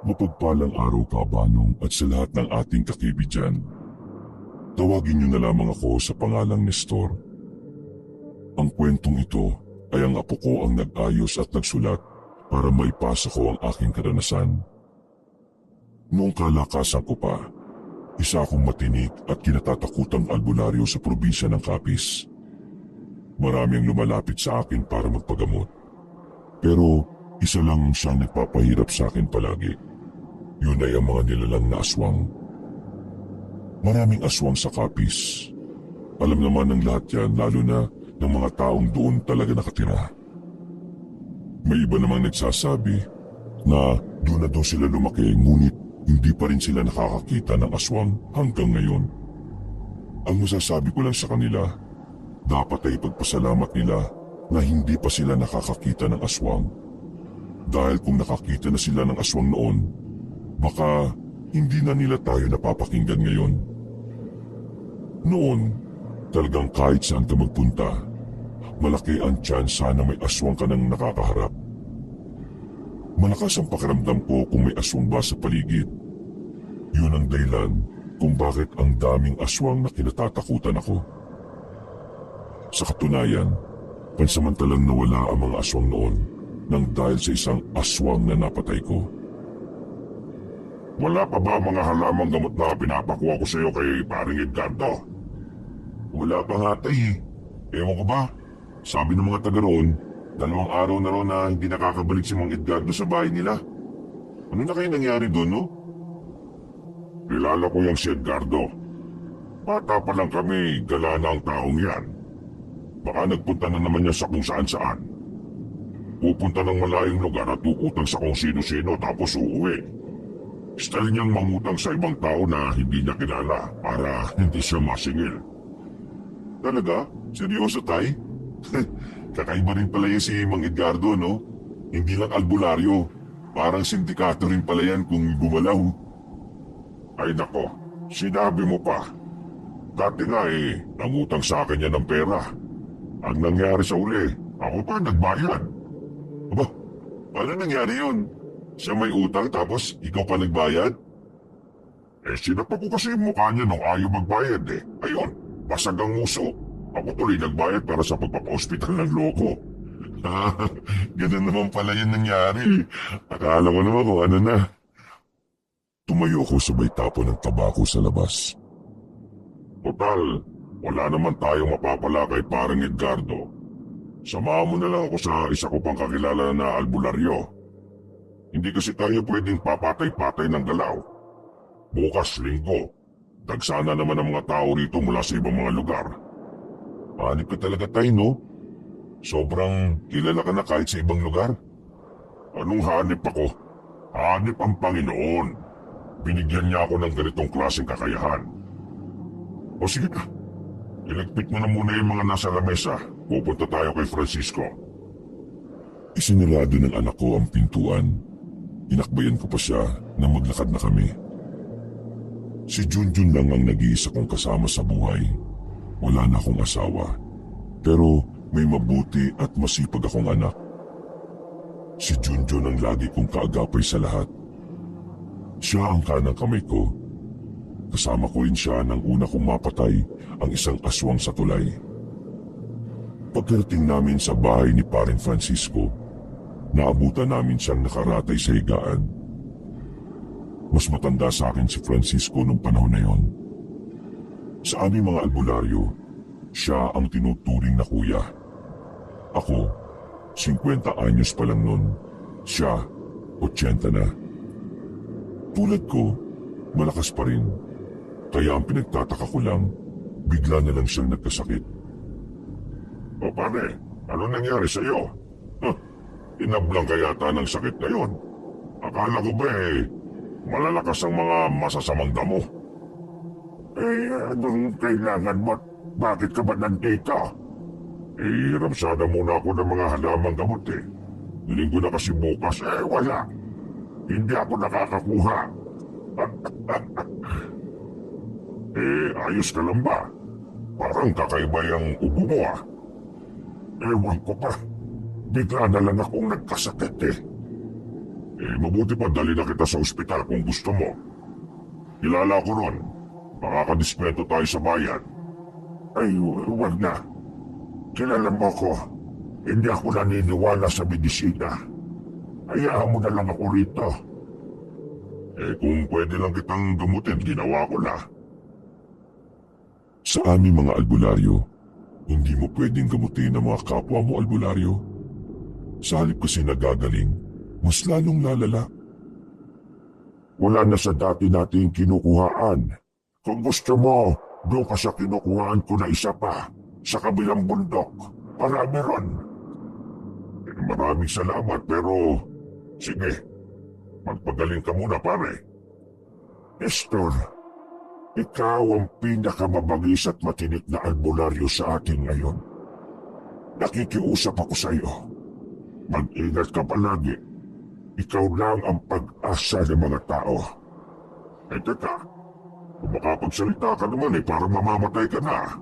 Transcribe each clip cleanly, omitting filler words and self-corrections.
Mapagpalang araw ka, Banong, at sa lahat ng ating kakaibigan. Tawagin niyo na lamang ako sa pangalang Nestor. Ang kwentong ito ay ang apo ko ang nag-ayos at nagsulat para maipasa ko ang aking karanasan. Noong kalakasan ko pa, isa akong matinik at kinatatakutang albularyo sa probinsya ng Capiz. Marami ang lumalapit sa akin para magpagamot. Pero isa lang siyang nagpapahirap sa akin palagi. Yun ay ang mga nilalang na aswang. Maraming aswang sa Capiz. Alam naman ng lahat yan, lalo na ng mga taong doon talaga nakatira. May iba namang nagsasabi na doon na daw sila lumaki, ngunit hindi pa rin sila nakakakita ng aswang hanggang ngayon. Ang masasabi ko lang sa kanila, dapat ay ipagpasalamat nila na hindi pa sila nakakakita ng aswang. Dahil kung nakakita na sila ng aswang noon, baka hindi na nila tayo napapakinggan ngayon. Noon, talagang kahit saan ka magpunta, malaki ang tsansa na may aswang ka nang nakakaharap. Malakas ang pakiramdam ko kung may aswang ba sa paligid. Yun ang dahilan kung bakit ang daming aswang na kinatatakutan ako. Sa katunayan, pansamantalang nawala ang mga aswang noon nang dahil sa isang aswang na napatay ko. Wala pa ba mga halamang gamot na pinapakuha ko sa iyo kay paring Edgardo? Wala pa nga tay. Ewan ko ba? Sabi ng mga taga roon, 2 araw na roon na hindi nakakabalik si Mang Edgardo sa bahay nila. Ano na kayo nangyari doon, no? Kilala ko yung si Edgardo. Bata pa lang kami, gala na ang taong yan. Baka nagpunta na naman niya sa kung saan-saan. Pupunta ng malayong lugar at uutang sa kung sino-sino tapos uuwi. Style niyang mangutang sa ibang tao na hindi niya kilala para hindi siya masingil. Talaga? Seryoso, tay? Kakaiba rin pala yan si Mang Edgardo, no? Hindi lang albularyo. Parang sindikato rin pala yan kung gumalaw. Ay nako, sinabi mo pa. Dati nga nangutang sa akin yan ng pera. Ang nangyari sa uli, ako pa nagbayad. Aba, paano nangyari yun? Siya may utang tapos ikaw pa nagbayad? Sinapa ko kasi yung mukha niya nung ayaw magbayad Ayun, basag ang nguso. Ako tuloy nagbayad para sa pagpapa-hospital ng loko. Ganun naman pala yun nangyari. Akala ko naman kung ano na. Tumayo ko sabay tapo ng tabako sa labas. Total, wala naman tayong mapapala kay parang Edgardo. Samahan mo na lang ako sa isa ko pang kakilala na albularyo. Hindi kasi tayo pwedeng papatay-patay ng galaw. Bukas linggo, dagsana naman ang mga tao rito mula sa ibang mga lugar. Hanip ka talaga tayo, no? Sobrang kilala ka na kahit sa ibang lugar. Anong hanip ako? Hanip ang Panginoon. Binigyan niya ako ng ganitong klaseng kakayahan. O sige na, iligpit mo na muna yung mga nasa lamesa. Pupunta tayo kay Francisco. Isinarado ng anak ko ang pintuan. Inakbayan ko pa siya na maglakad na kami. Si Junjun lang ang nag-iisa kong kasama sa buhay. Wala na akong asawa. Pero may mabuti at masipag akong anak. Si Junjun ang lagi kong kaagapay sa lahat. Siya ang kanang kamay ko. Kasama ko rin siya nang una kong mapatay ang isang aswang sa tulay. Pagkarating namin sa bahay ni Paring Francisco, naabutan namin siyang nakaratay sa higaan. Mas matanda sa akin si Francisco nung panahon na yon. Sa aming mga albularyo, siya ang tinuturing na kuya. Ako, 50 anyos pa lang nun. Siya, 80 na. Tulad ko, malakas pa rin. Kaya ang pinagtataka ko lang, bigla na lang siyang nagkasakit. O pare, ano nangyari sa iyo? Inablang ka yata ng sakit na yun. Akala ko ba malalakas ang mga masasamang damo? Anong kailangan mo? Bakit ka ba nandito? Hiram sana muna ako ng mga halamang gamot Linggo na kasi bukas wala. Hindi ako nakakakuha. Ayos ka lang ba? Parang kakaiba yung ubo mo Ewan ko pa. Bigla na lang akong nagkasakit Mabuti pa dali na kita sa ospital kung gusto mo. Kilala ko ron. Makakadiskwento tayo sa bayan. Ay, wag na. Kilala mo ko. Hindi ako naniniwala sa medisina. Hayaan mo na lang ako rito. Kung pwede lang kitang gamutin, ginawa ko na. Sa aming mga albularyo, hindi mo pwedeng gamutin ang mga kapwa mo albularyo. Sa halip kasi nagagaling, mas lalong lalala. Wala na sa dati nating kinukuhaan. Kung gusto mo, doon ka sa kinukuhaan ko na isa pa, sa kabilang bundok. Marami ron. Maraming salamat pero, sige, magpagaling ka muna pare. Nestor, ikaw ang pinakamabagis at matinik na albularyo sa atin ngayon. Nakikiusap ako sa iyo. Mag-ingat ka palagi. Ikaw lang ang pag-asa ng mga tao. Teka, kung makapagsalita ka naman parang mamamatay ka na.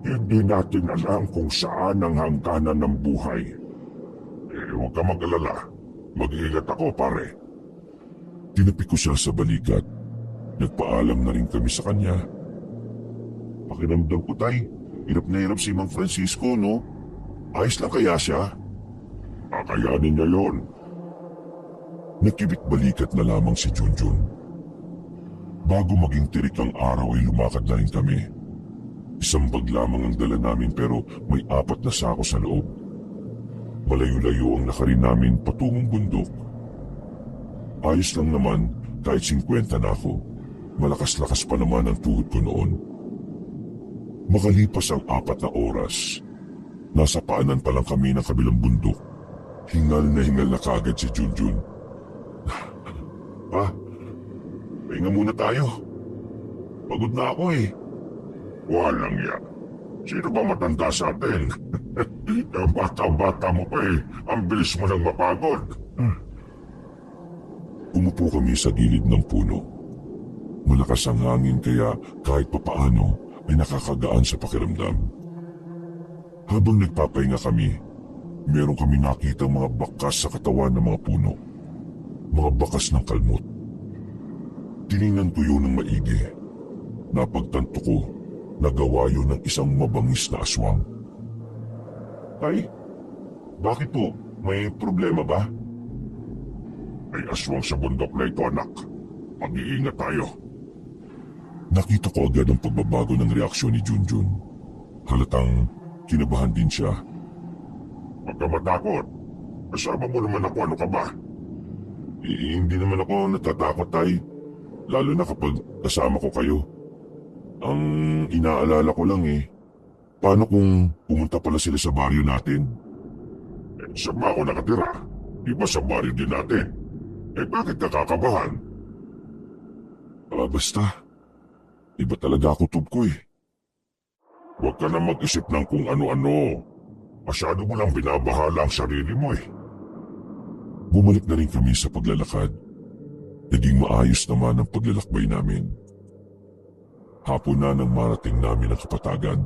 Hindi natin alam kung saan ang hangganan ng buhay. Huwag ka mag-alala. Mag-iingat ako pare. Tinapik ko siya sa balikat. Nagpaalam na rin kami sa kanya. Pakiramdam ko tay, hirap na hirap si Mang Francisco, no? Ayos lang kaya siya? Kakayanin niya yon. Nakibit balikat na lamang si Junjun. Bago maging tirik ang araw ay lumakad na rin kami. Isang bag lamang ang dala namin pero may 4 na sako sa loob. Malayo-layo ang nakarin namin patungong bundok. Ayos lang naman kahit 50 na ako. Malakas-lakas pa naman ang tuhod ko noon. Makalipas ang 4 na oras, nasa paanan pa lang kami ng kabilang bundok. Hingal na kagad si Junjun. Pa, pahinga muna tayo. Pagod na ako Walang yan. Sino ba matanda sa atin? Ang bata-bata mo pa Ang bilis mo nang mapagod. Umupo kami sa gilid ng puno. Malakas ang hangin kaya kahit papaano ay nakakagaan sa pakiramdam. Habang nagpapahinga kami, meron kami nakitang mga bakas sa katawan ng mga puno. Mga bakas ng kalmot. Tiningnan ko yun ng maigi. Napagtanto ko na gawa yun ng isang mabangis na aswang. Ay, bakit po? May problema ba? May aswang sa bundok na ito, anak. Mag-iingat tayo. Nakita ko agad ang pagbabago ng reaksyon ni Junjun. Halatang kinabahan din siya. Huwag ka matakot. Kasama mo naman ako, ano ka ba? Hindi naman ako natatakot, tay. Lalo na kapag kasama ko kayo. Ang inaalala ko lang paano kung pumunta pala sila sa baryo natin? Saan ba ako nakatira? Di ba sa baryo din natin? Bakit nakakabahan? Basta. Iba talaga ako tubko Huwag ka na mag-isip ng kung ano-ano. Masyado mo lang binabahala ang sarili mo Bumalik na rin kami sa paglalakad. Naging maayos naman ang paglalakbay namin. Hapon na nang marating namin ang kapatagan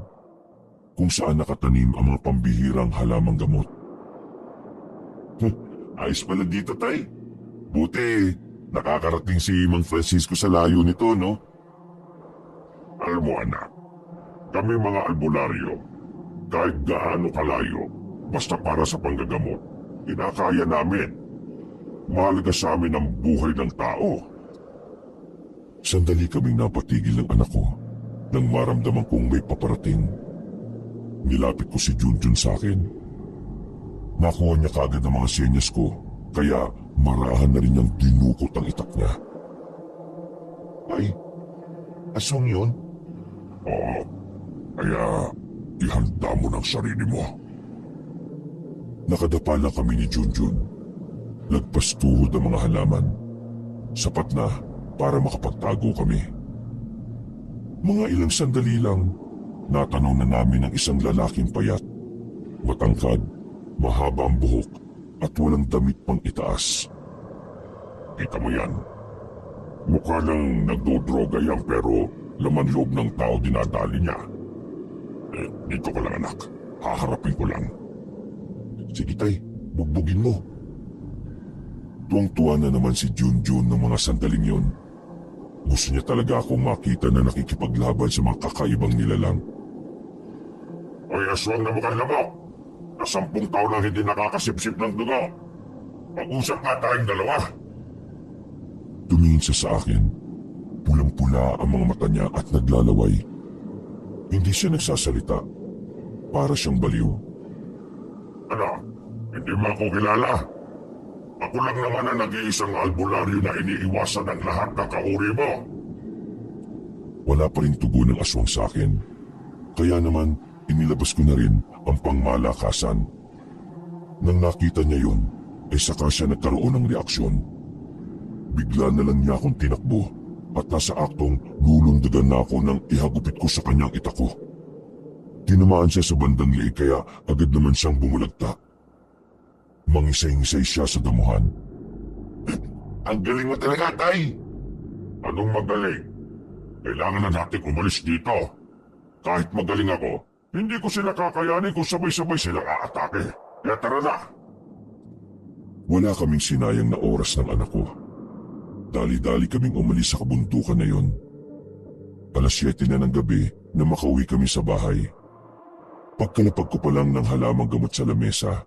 kung saan nakatanim ang mga pambihirang halamang gamot. Ayos pala dito, tay. Buti, nakakarating si Mang Francisco sa layo nito, no? Alam mo, anak, kami mga albularyo, kahit gaano kalayo, basta para sa panggagamot, kinakaya namin. Mahalaga sa amin ang buhay ng tao. Sandali kaming napatigil ng anak ko nang maramdaman kong may paparating. Nilapit ko si Junjun sa akin. Nakuha niya kagad ang mga senyas ko, kaya marahan na rin niyang dinukot ang itak niya. Ay, aswang yun? Oo, kaya ihanda mo ng sarili mo. Nakadapa lang kami ni Junjun. Lagpas tuhod ang mga halaman. Sapat na para makapagtago kami. Mga ilang sandali lang, natanaw na namin ang isang lalaking payat. Matangkad, mahaba ang buhok at walang damit pang itaas. Kita mo yan. Mukha lang nagdodroga yan pero laman loob ng tao dinadali niya. Dito ko lang anak, haharapin ko lang. Sige tay, bugbugin mo. Tuwang-tuwa na naman si Junjun ng mga sandaling yon. Gusto niya talaga akong makita na nakikipaglaban sa mga kakaibang nilalang. Ay aswang na mukhang lamok! Na 10 taon nang hindi nakakasipsip ng dugo! Mag-usap nga tayong dalawa! Tumingin siya sa akin. Pulang-pula ang mga mata niya at naglalaway. Hindi siya nagsasalita. Para siyang baliw. Ano? Hindi mo ako kilala? Ako lang naman ang nag-iisang albularyo na iniiwasan ng lahat ng kauri mo. Wala pa rin tugon ng aswang sa akin. Kaya naman, inilabas ko na rin ang pangmalakasan. Nang nakita niya yun, ay saka siya nagkaroon ng reaksyon. Bigla na lang niya akong tinakbo at nasa aktong lulundagan na ako nang ihagupit ko sa kanyang itako. Tinamaan siya sa bandang liig kaya agad naman siyang bumulagta. Mangisay-ngisay siya sa damuhan. Ang galing mo talaga, Tay! Anong magaling? Kailangan na natin umalis dito. Kahit magaling ako, hindi ko sila kakayanin kung sabay-sabay silang aatake. Kaya tara na! Wala kaming sinayang na oras ng anak ko. Dali-dali kaming umalis sa kabundukan na yon. Alas 7 na ng gabi na makauwi kami sa bahay. Pagkalapag ko pa lang ng halamang gamot sa lamesa,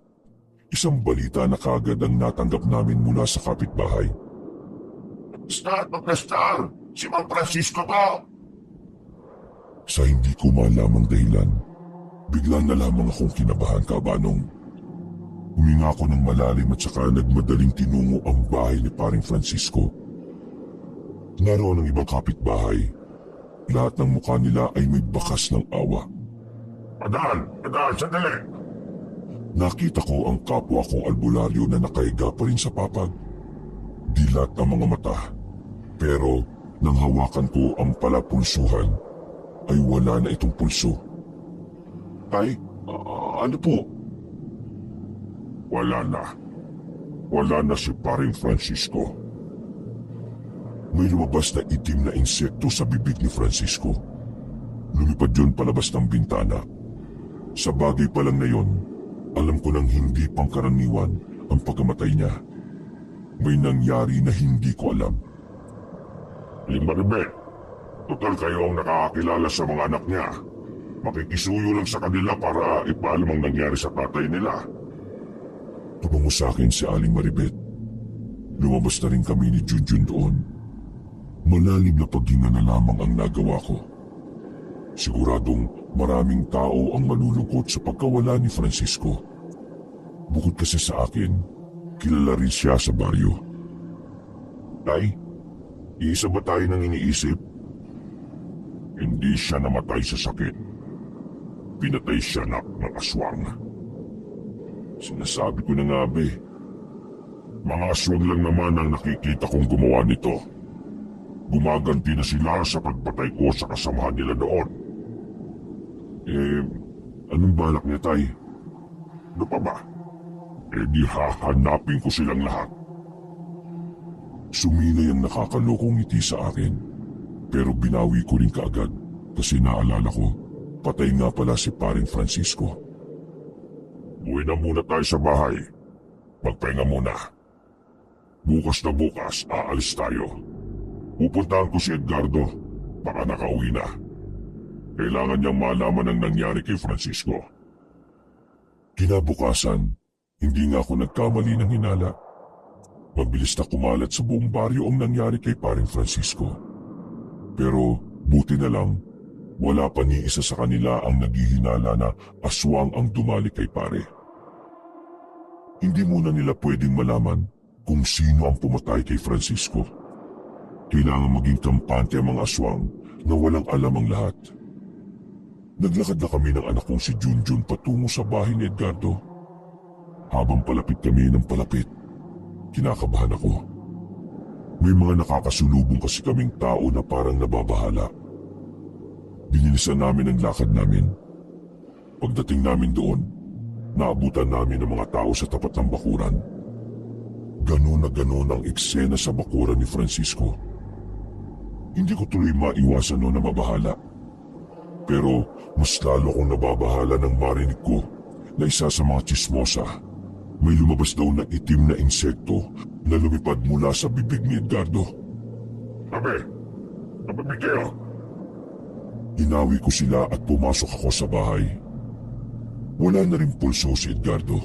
isang balita na kaagad ang natanggap namin mula sa kapitbahay. Star of the Star! Si Mang Francisco po! Sa hindi ko malamang dahilan, biglang na lamang akong kinabahan, Kabanong. Huminga ako ng malalim at saka nagmadaling tinungo ang bahay ni Paring Francisco. Naroon ang ibang kapitbahay. Lahat ng mukha nila ay may bakas ng awa. Padaan! Padaan! Sandali! Nakita ko ang kapwa kong albularyo na nakahiga pa rin sa papag. Dilat ang mga mata. Pero nang hawakan ko ang palapulsuhan, ay wala na itong pulso. Tay, ano po? Wala na. Wala na si Paring Francisco. May lumabas na itim na insekto sa bibig ni Francisco. Lumipad yun palabas ng bintana. Sa bagay pa lang na yon, alam ko nang hindi pangkaraniwan ang pagkamatay niya. May nangyari na hindi ko alam. Maribel, total kayo ang nakakakilala sa mga anak niya. Makikisuyo lang sa kanila para ipaalam ang nangyari sa tatay nila. Tumango sa akin si Aling Maribet. Lumabas na rin kami ni Junjun doon. Malalim na paghinga na lamang ang nagawa ko. Siguradong maraming tao ang malulungkot sa pagkawala ni Francisco. Bukod kasi sa akin, kilala rin siya sa baryo. Tay, iisa ba tayo nang iniisip? Hindi siya namatay sa sakit. Pinatay siya ng aswang. Sinasabi ko na nga be. Mga aswang lang naman ang nakikita kong gumawa nito. Gumaganti na sila sa pagpatay ko sa kasamahan nila noon. Anong balak niya, Tay? Ano pa ba? Di hahanapin ko silang lahat. Sumilay ang nakakalokong ngiti sa akin. Pero binawi ko rin kaagad kasi naalala ko, patay nga pala si Paring Francisco. Uwi na muna tayo sa bahay. Magpahinga muna. Bukas na bukas, aalis tayo. Pupuntahan ko si Edgardo. Baka nakauwi na. Kailangan niyang malaman ang nangyari kay Francisco. Kinabukasan, hindi nga ako nagkamali ng hinala. Mabilis na kumalat sa buong baryo ang nangyari kay Paring Francisco. Pero buti na lang, wala pa ni isa sa kanila ang naghihinala na aswang ang dumali kay pare. Hindi muna nila pwedeng malaman kung sino ang pumatay kay Francisco. Kailangan maging kampante ang mga aswang na walang alam ang lahat. Naglakad na kami ng anak kong si Junjun patungo sa bahay ni Edgardo. Habang palapit kami ng palapit, kinakabahan ako. May mga nakakasulubong kasi kaming tao na parang nababahala. Binilisan namin ang lakad namin. Pagdating namin doon, naabutan namin ang mga tao sa tapat ng bakuran. Ganon na ganon ang eksena sa bakuran ni Francisco. Hindi ko tuloy maiwasan noon na mabahala. Pero mas lalo kong nababahala nang marinig ko na isa sa mga tsismosa May lumabas daw na itim na insekto na lumipad mula sa bibig ni Edgardo. Tabi kayo! Inawi ko sila at pumasok ako sa bahay. Wala na rin pulso si Edgardo.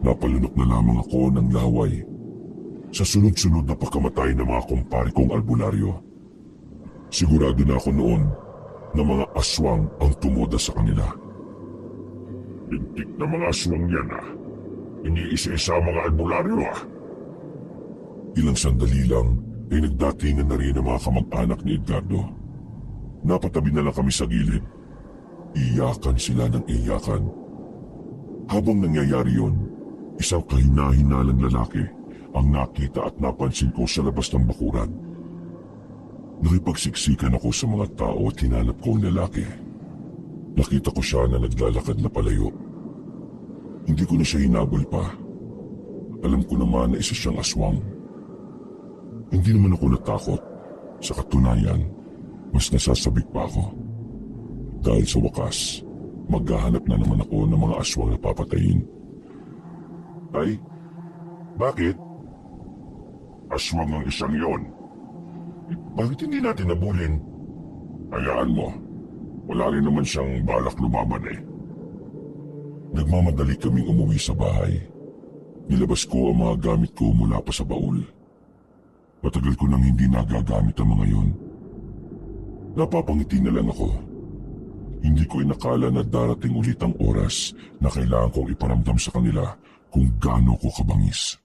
Napalunok na lamang ako ng laway sa sunod-sunod na pagkamatay ng mga kumpare kong albularyo. Sigurado na ako noon na mga aswang ang tumuda sa kanila. Lintik na mga aswang yan Iniisa-isa mga albularyo Ilang sandali lang ay nagdatingan na rin ang mga kamag-anak ni Edgardo. Napatabi na lang kami sa gilid. Iyakan sila ng iyakan. Habang nangyayari yon, isang kahina-hinalang lalaki ang nakita at napansin ko sa labas ng bakuran. Nakipagsiksikan ako sa mga tao at hinanap ko ang lalaki. Nakita ko siya na naglalakad na palayo. Hindi ko na siya hinabol pa. Alam ko naman na isa siyang aswang. Hindi naman ako natakot. Sa katunayan, mas nasasabik pa ako. Dahil sa wakas, maghahanap na naman ako ng mga aswang na papatayin. Ay, bakit? Aswang ang isang yon. Bakit hindi natin nabulin? Hayaan mo. Wala rin naman siyang balak lumaban Nagmamadali kaming umuwi sa bahay. Nilabas ko ang mga gamit ko mula pa sa baul. Matagal ko nang hindi nagagamit ang mga yon. Napapangiti na lang ako. Hindi ko inakala na darating ulit ang oras na kailangan kong iparamdam sa kanila kung gaano ko kabangis.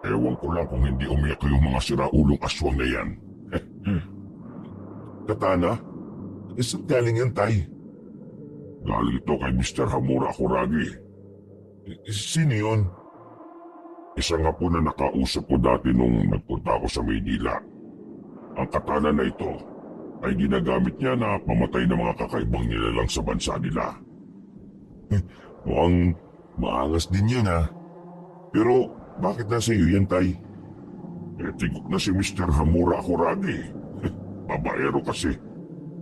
Ewan ko lang kung hindi umiyak yung mga siraulong aswang na yan. Katana? Saan galing yan, Tay? Galing ito kay Mr. Hamura Kuragi. Sino yun? Isa nga po na nakausap ko dati nung nagpunta ako sa Maynila. Ang katana na ito ay ginagamit niya na pamatay ng mga kakaibang nilalang sa bansa nila. Mukhang maangas din yan Pero bakit nasa iyo yan, Tay? Tigok na si Mr. Hamura Kuragi. Babaero kasi.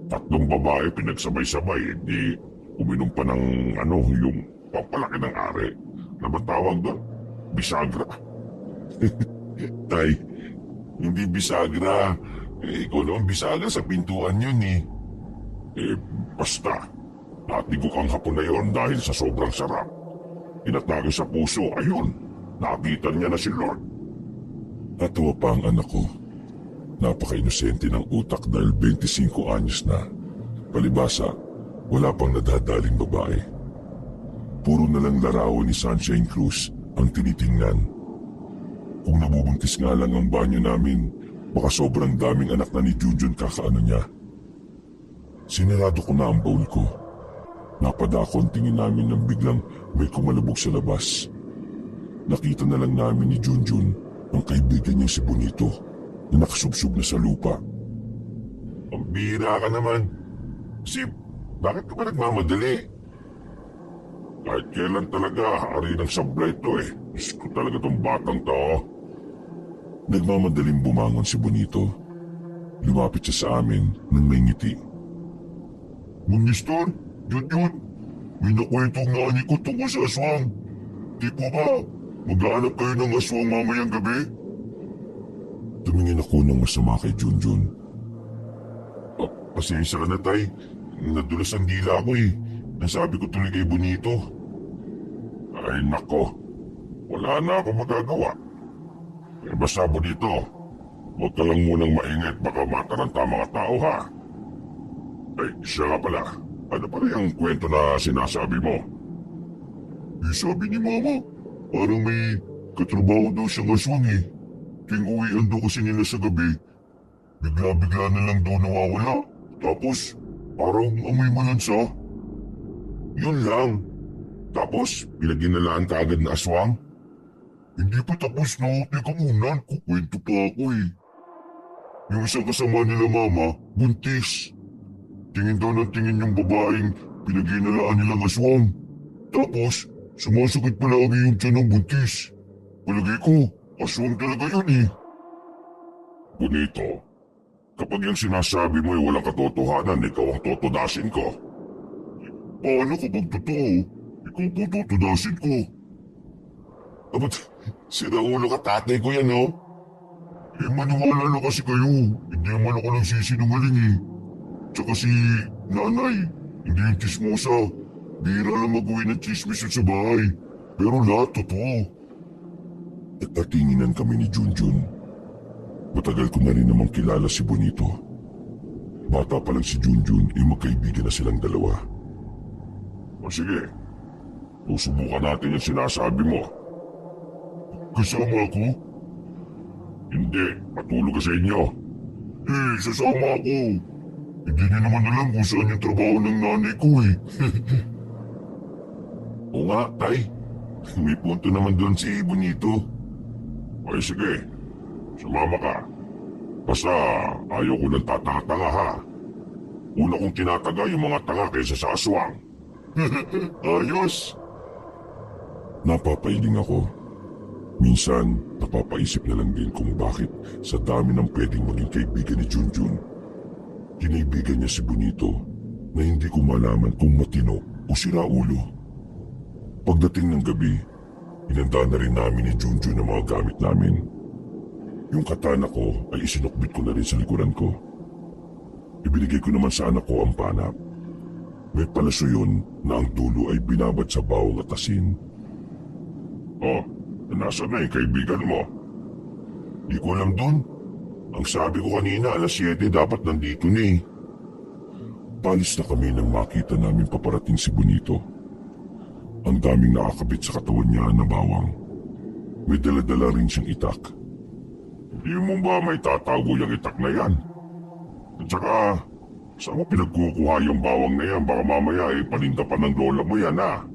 3 babae pinagsabay-sabay, di uminom pa ng yung pampalaki ng ari. Na ba tawag doon? Bisagra. Tay, hindi bisagra. Ikaw naman bisagra sa pintuan yun basta. Natigok ang hapon na yun dahil sa sobrang sarap. Inatake sa puso, ayun. Nakita niya na si Lord. Natawa pa ang anak ko. Napaka-inosente ng utak dahil 25 anyos na. Palibasa, wala pang nadadaling babae. Puro na lang larawan ni Sunshine Cruz ang tinitingnan. Kung nabubuntis nga lang ang banyo namin, baka sobrang daming anak na ni Junjun kakaano niya. Sinarado ko na ang bowl ko. Napadako ang tingin namin nang biglang may kumalabog sa labas. Nakita na lang namin ni Junjun ang kaibigan niya si Bonito na nakasubsob na sa lupa. Ang bira ka naman. Sip, bakit ka ba nagmamadali? Kahit kailan talaga, hari ng sablay ito Diyos ko talaga tong batang to. Nagmamadaling bumangon si Bonito. Lumapit siya sa amin nang may ngiti. Minister, Junjun, may nakwentong nani ko tungkol sa aswang. Di po ba? Maghahanap kayo ng aswang mamayang gabi? Tumingin ako ng masama kay Junjun. Pasensya ka na, Tay. Nadulas ang dila ko Nasabi ko tuloy kay Bonito. Ay nako, wala na akong magagawa. Basta Bonito, huwag ka lang munang maingit, baka mataranta mga tao Ay, siya nga pala. Ano pala yung kwento na sinasabi mo? Sabi ni Mama, parang may katrabaho daw siyang aswang Ting uwian daw kasi nila sa gabi. Bigla-bigla na lang daw nawawala. Tapos, parang amoy malansa. Yun lang. Tapos, pinaginalaan ka agad na aswang? Hindi pa tapos no. Teka muna, kukwento pa ako Yung isang kasama nila Mama, buntis. Tingin daw ng tingin yung babaeng pinaginalaan nilang aswang. Tapos, sumasakit pa lagi yung tiyan ng buntis. Palagay ko, aswang talaga yun Bonito, kapag yung sinasabi mo ay walang katotohanan, ikaw ang totodasin ko. Paano kapag totoo? Ikaw po totodasin ko. Abat, sira ulo ka, tatay ko yan, oh. Eh, maniwala na kasi kayo. Hindi naman ako nagsisinungaling eh. Tsaka si nanay, hindi yung chismosa. Bira lang mag-uwi ng chismis yun sa bahay. Pero lahat totoo. Nagpatinginan kami ni Junjun. Matagal ko na rin namang kilala si Bonito. Bata pa lang si Junjun, magkaibigan na silang dalawa. O sige, susubukan natin yung sinasabi mo. Kasama ako? Hindi, matulog ka sa inyo. Eh, sasama ako. Hindi niyo naman alam kung saan yung trabaho ng nanay ko eh. Oo nga, tay. May punto naman doon si Bonito. Okay, sige. Sumama ka. Basta ayaw ko ng tatatanga ha. Una kong tinataga yung mga tanga kaysa sa aswang. Ayos. Napapailing ako. Minsan, napapaisip na lang din kung bakit sa dami ng pwedeng maging kaibigan ni Junjun. Kinaibigan niya si Bonito na hindi ko malaman kung matino o siraulo. Pagdating ng gabi, inanda na rin namin ni Junjun ang mga gamit namin. Yung katana ko ay isinukbit ko na rin sa likuran ko. Ibinigay ko naman sa anak ko ang panap. May palaso yun na ang dulo ay binabad sa bawang at asin. Oh, nasaan na yung kaibigan mo? Di ko alam dun. Ang sabi ko kanina, alas 7 dapat nandito na eh. Palis na kami nang makita namin paparating si Bonito. Ang daming nakakabit sa katawan niya na bawang. May dala-dala rin siyang itak. Di mo ba may tatago yung itak na yan? At saka, saan mo pinagkukuha yung bawang na yan? Baka mamaya paninda pa ng lola mo yan ha?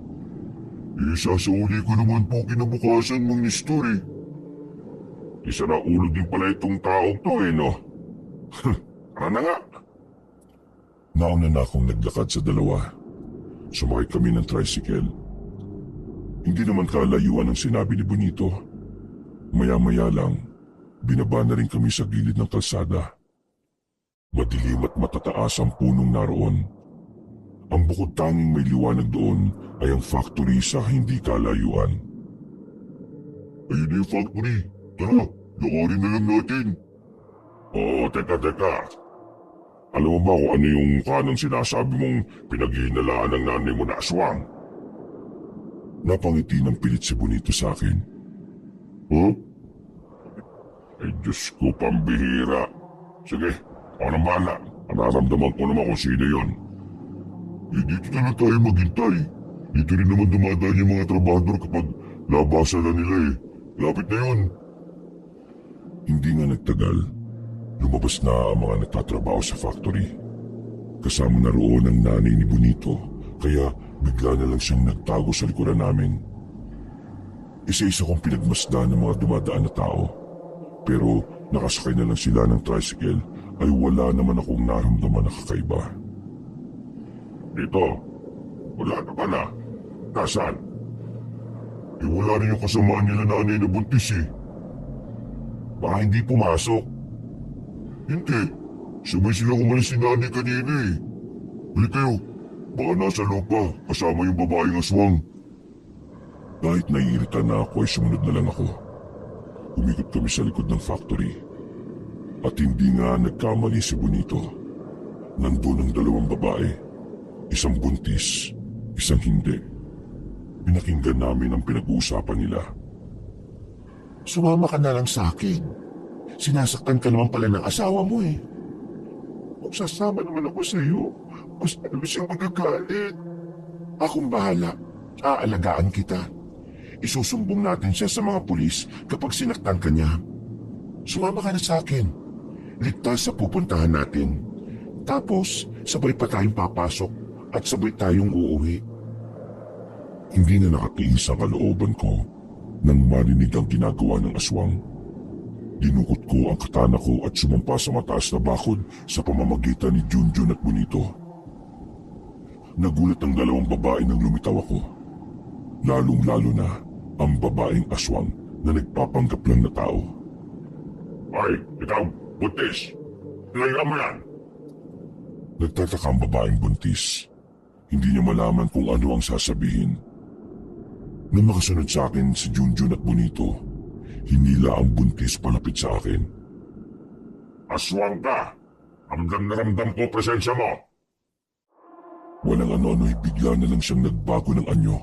Sasauli ko naman po kinabukasan mong story. Isa na ulo din pala itong taong to no? Tara na nga. Nauna na akong naglakad sa dalawa. Sumakay kami ng tricycle. Hindi naman kalayuan ang sinabi ni Bonito. Maya-maya lang, binaba na rin kami sa gilid ng kalsada. Madilim at matataas ang punong naroon. Ang bukod tanging may liwanag doon ay ang factory sa hindi kalayuan. Ayun na yung factory. Tara, lakarin na lang natin. Oo, teka. Alam mo ba kung ano yung kanang sinasabi mong pinaghihinalaan ng nanay mo na aswang? Napangiti ng pilit si Bonito sa akin. Huh? Ay Diyos ko, pambihira. Sige, ako nang bahala. Nararamdaman ko naman kung sino yun. Dito na lang tayo maghintay. Dito rin naman dumadaan yung mga trabador kapag labasan na nila eh. Lapit na yun. Hindi nga nagtagal. Lumabas na ang mga nagtatrabaho sa factory. Kasama na roon ang nanay ni Bonito, kaya bigla na lang siyang nagtago sa likuran namin. Isa-isa kong pinagmasdan ng mga dumadaan na tao. Pero nakasakay na lang sila ng tricycle ay wala naman akong naramdaman na kakaiba. Dito, wala na pala. Nasaan? Wala rin yung kasamaan nila nanay na buntis eh. Baka hindi pumasok. Hindi. Sabay sila kumalis si nanay kanina eh. Balik kayo. Baka nasa loob pa, kasama yung babaeng aswang. Kahit naiirita na ako ay sumunod na lang ako. Umikot kami sa likod ng factory. At hindi nga nagkamali si Bonito. Nandun ang dalawang babae. Isang buntis, isang hindi. Pinakinggan namin ang pinag-uusapan nila. Sumama ka na lang sa akin. Sinasaktan ka naman pala ng asawa mo eh. Kung sasama naman ako sa iyo, mas ano siyang magagalit. Akong bahala. Aalagaan kita. Isusumbong natin siya sa mga pulis kapag sinaktan ka niya. Sumama ka na sa akin. Ligtas sa pupuntahan natin. Tapos, sabay pa tayong papasok at sabay tayong uuwi. Hindi na nakatiis ang kalooban ko nang marinig ang ginagawa ng aswang. Dinukot ko ang katana ko at sumampa sa mataas na bakod sa pamamagitan ni Junjun at Bonito. Nagulat ang dalawang babae nang lumitaw ako. Lalong-lalo na ang babaeng aswang na nagpapanggap lang na tao. Ay, ikaw, buntis! Layuan mo yan! Nagtataka ang babaeng buntis. Hindi niya malaman kung ano ang sasabihin. Nang makasunod sa akin si Junjun at Bonito, hinila ang buntis palapit sa akin. Aswang ka! Ramdam na ramdam ko presensya mo! Walang ano-ano ay bigla na lang siyang nagbago ng anyo.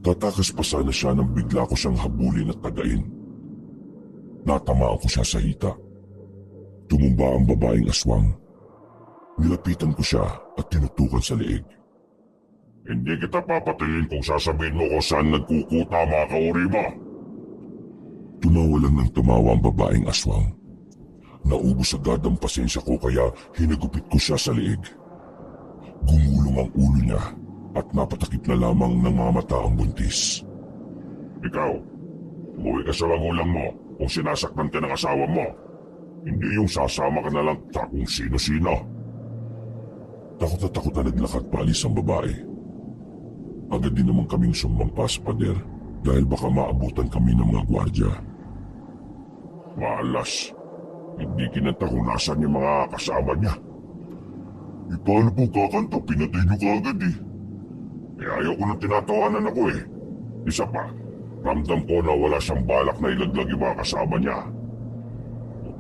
Tatakas pa sana siya nang bigla ko siyang habulin at tagain. Natamaan ko siya sa hita. Tumumba ang babaeng aswang. Nilapitan ko siya at tinutukan sa leeg. Hindi kita papatayin kung sasabihin mo kung saan nagkukuta mga kauri mo. Tumawa lang ng tumawa ang babaeng aswang. Naubos agad ang pasensya ko kaya hinagupit ko siya sa leeg. Gumulong ang ulo niya at napatakip na lamang ng mga mata ang buntis. Ikaw, umuwi ka sa magulang mo kung sinasaktan ka ng asawa mo. Hindi yung sasama ka na lang sa kung sino-sino. Takot na takot na naglakad paalis ang babae. Agad din naman kaming sumampas, pader, dahil baka maabutan kami ng mga gwardya. Malas, hindi kinanta kung nasan yung mga kasama niya. Paano po kakanta? Pinatay niyo kaagad eh. Ayaw ko nang tinatawanan ako eh. Isa pa, ramdam ko na wala siyang balak na ilaglag yung mga kasama niya.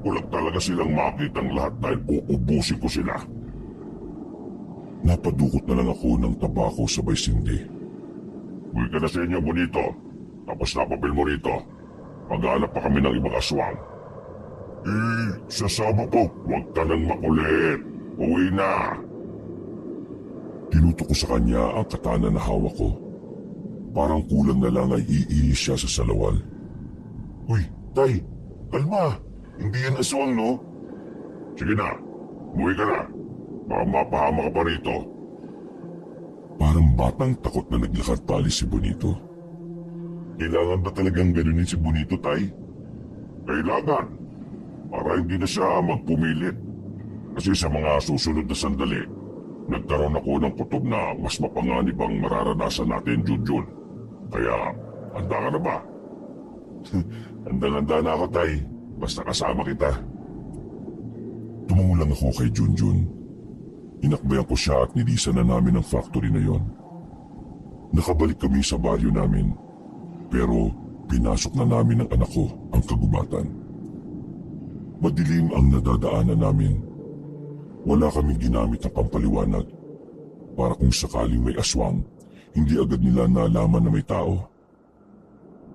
Kulag talaga silang makitang lahat dahil uubusin ko sila. Napadukot na lang ako ng tabako sabay sindi. Uwi ka na sa inyo, Bonito. Tapos napapil mo rito. Maghanap pa kami ng ibang aswang. Sasama po. Huwag ka nang makulit. Uwi na. Tinutok ko sa kanya ang katana na hawak ko. Parang kulang na lang ay iihis siya sa salawal. Uy, tay, kalma. Hindi yan aswang, no? Sige na, umuwi ka na. Baka mapahama ka pa rito. Parang batang takot na naglakad paalis si Bonito. Kailangan ba talagang ganunin si Bonito, tay? Kailangan. Para hindi na siya magpumilit. Kasi sa mga susunod na sandali, nagkaroon ako ng kutob na mas mapanganib ang mararanasan natin, Junjun. Kaya, handa ka na ba? Handa na ako, tay. Basta kasama kita. Tumango lang ako kay Junjun. Inakbayan ko siya at nilisan na namin ang factory na yon. Nakabalik kami sa baryo namin. Pero pinasok na namin ng anak ko ang kagubatan. Madilim ang nadadaanan namin. Wala kaming ginamit na pampaliwanag. Para kung sakaling may aswang, hindi agad nila nalaman na may tao.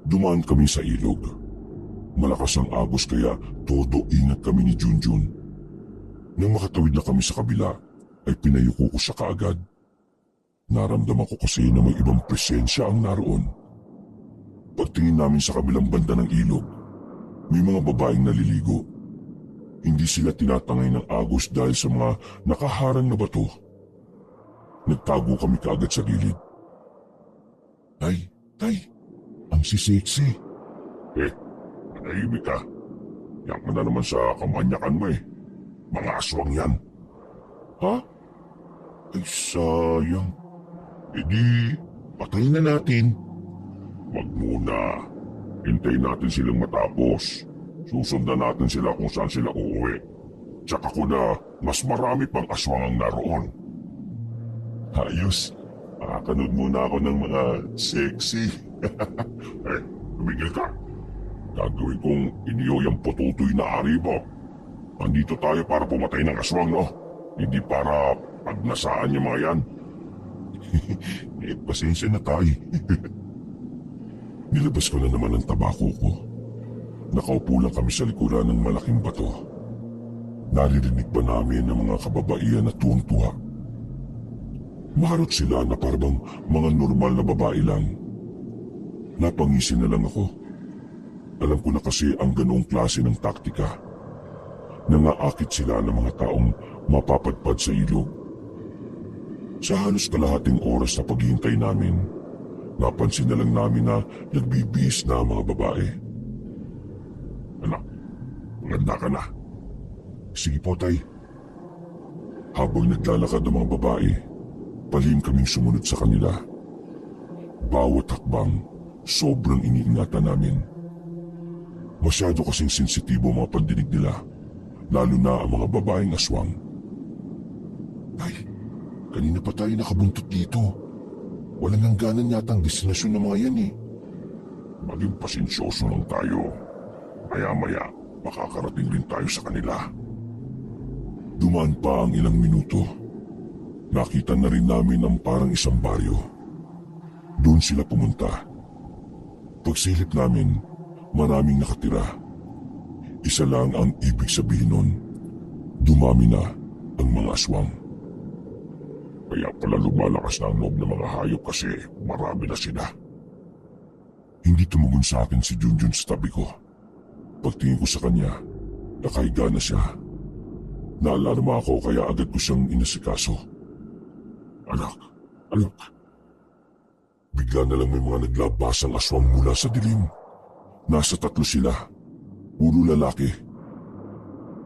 Dumaan kami sa ilog. Malakas ang agos kaya todo ingat kami ni Junjun. Nang makatawid na kami sa kabila, ay pinayuko ko siya kaagad. Naramdaman ko kasi na may ibang presensya ang naroon. Pagtingin namin sa kabilang banda ng ilog, may mga babaeng naliligo. Hindi sila tinatangay ng agos dahil sa mga nakaharang na bato. Nagtago kami kaagad sa gilid. Tay, ang sisexy. Manahimik ka. Yan ka na naman sa kamanyakan mo eh. Mga aswang yan. Ha? Ay sayang. Di, patayin na natin. Wag muna. Hintayin natin silang matapos. Susundan natin sila kung saan sila uuwi. Tsaka ko na mas marami pang aswang ang naroon. Ayos. Makakanood muna ako ng mga sexy. Tumigil ka. Gagawin kong iniyo yung pututoy na ari mo. Andito tayo para pumatay ng aswang, no? Hindi para pagnasaan yung mga yan. Pasensya na tayo. Nilabas ko na naman ang tabako ko. Nakaupo lang kami sa likuran ng malaking bato. Naririnig pa namin ang mga kababaihan na tuwang-tuwa. Maharot sila na parang mga normal na babae lang. Napangisi na lang ako. Alam ko na kasi ang ganoong klase ng taktika. Nangaakit sila ng mga taong mapapadpad sa ilog. Sa halos kalahating oras na paghihintay namin, napansin na lang namin na nagbibihis na ang mga babae. Anak, maganda ka na. Sige po, tay. Habang naglalakad ang mga babae, palihim kaming sumunod sa kanila. Bawat hakbang, sobrang iniingatan namin. Masyado kasing sensitibo ang mga pandinig nila, lalo na ang mga babaeng aswang. Tay, kanina pa tayo nakabuntot dito. Walang hangganan yata ang destinasyon ng mga yan eh. Maging pasensyoso lang tayo. Maya-maya, makakarating rin tayo sa kanila. Dumaan pa ang ilang minuto. Nakita na rin namin ang parang isang baryo. Doon sila pumunta. Pagsilip namin, maraming nakatira. Isa lang ang ibig sabihin nun. Dumami na ang mga aswang. Kaya pala lumalakas na ang loob ng mga hayop kasi marami na sila. Hindi tumugon sa akin si Junjun sa tabi ko. Pagtingin ko sa kanya, nakahiga na siya. Naalarma ako kaya agad ko siyang inasikaso. Anak. Bigla na lang may mga naglabasang aswang mula sa dilim. Nasa 3 sila. Puro lalaki.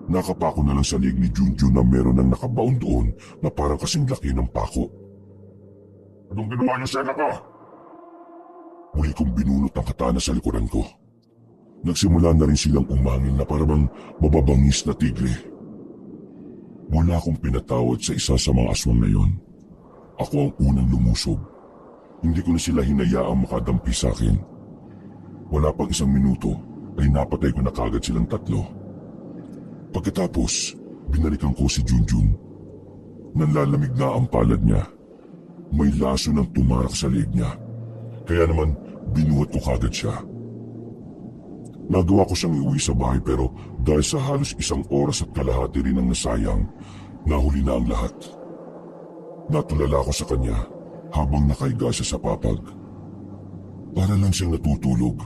Nakapako na lang sa liig ni Junjun na meron ng nakabaon doon na parang kasing laki ng pako. Anong ginawa niyo sa anak ko? Muli kong binunot ang katana sa likuran ko. Nagsimula na rin silang umangin na parang mababangis na tigre. Wala akong pinatawad sa isa sa mga aswang na yon. Ako ang unang lumusob. Hindi ko na sila hinayaang makadampi sa akin. Wala pang 1 minuto ay napatay ko na kagad silang 3. Pagkatapos, binalikan ko si Junjun. Nanlalamig na ang palad niya. May laso ng tumarak sa liig niya. Kaya naman, binuhat ko kagad siya. Nagawa ko siyang iuwi sa bahay pero dahil sa halos 1 oras at kalahati rin ang nasayang, nahuli na ang lahat. Natulala ako sa kanya habang nakahiga siya sa papag. Para lang siyang natutulog.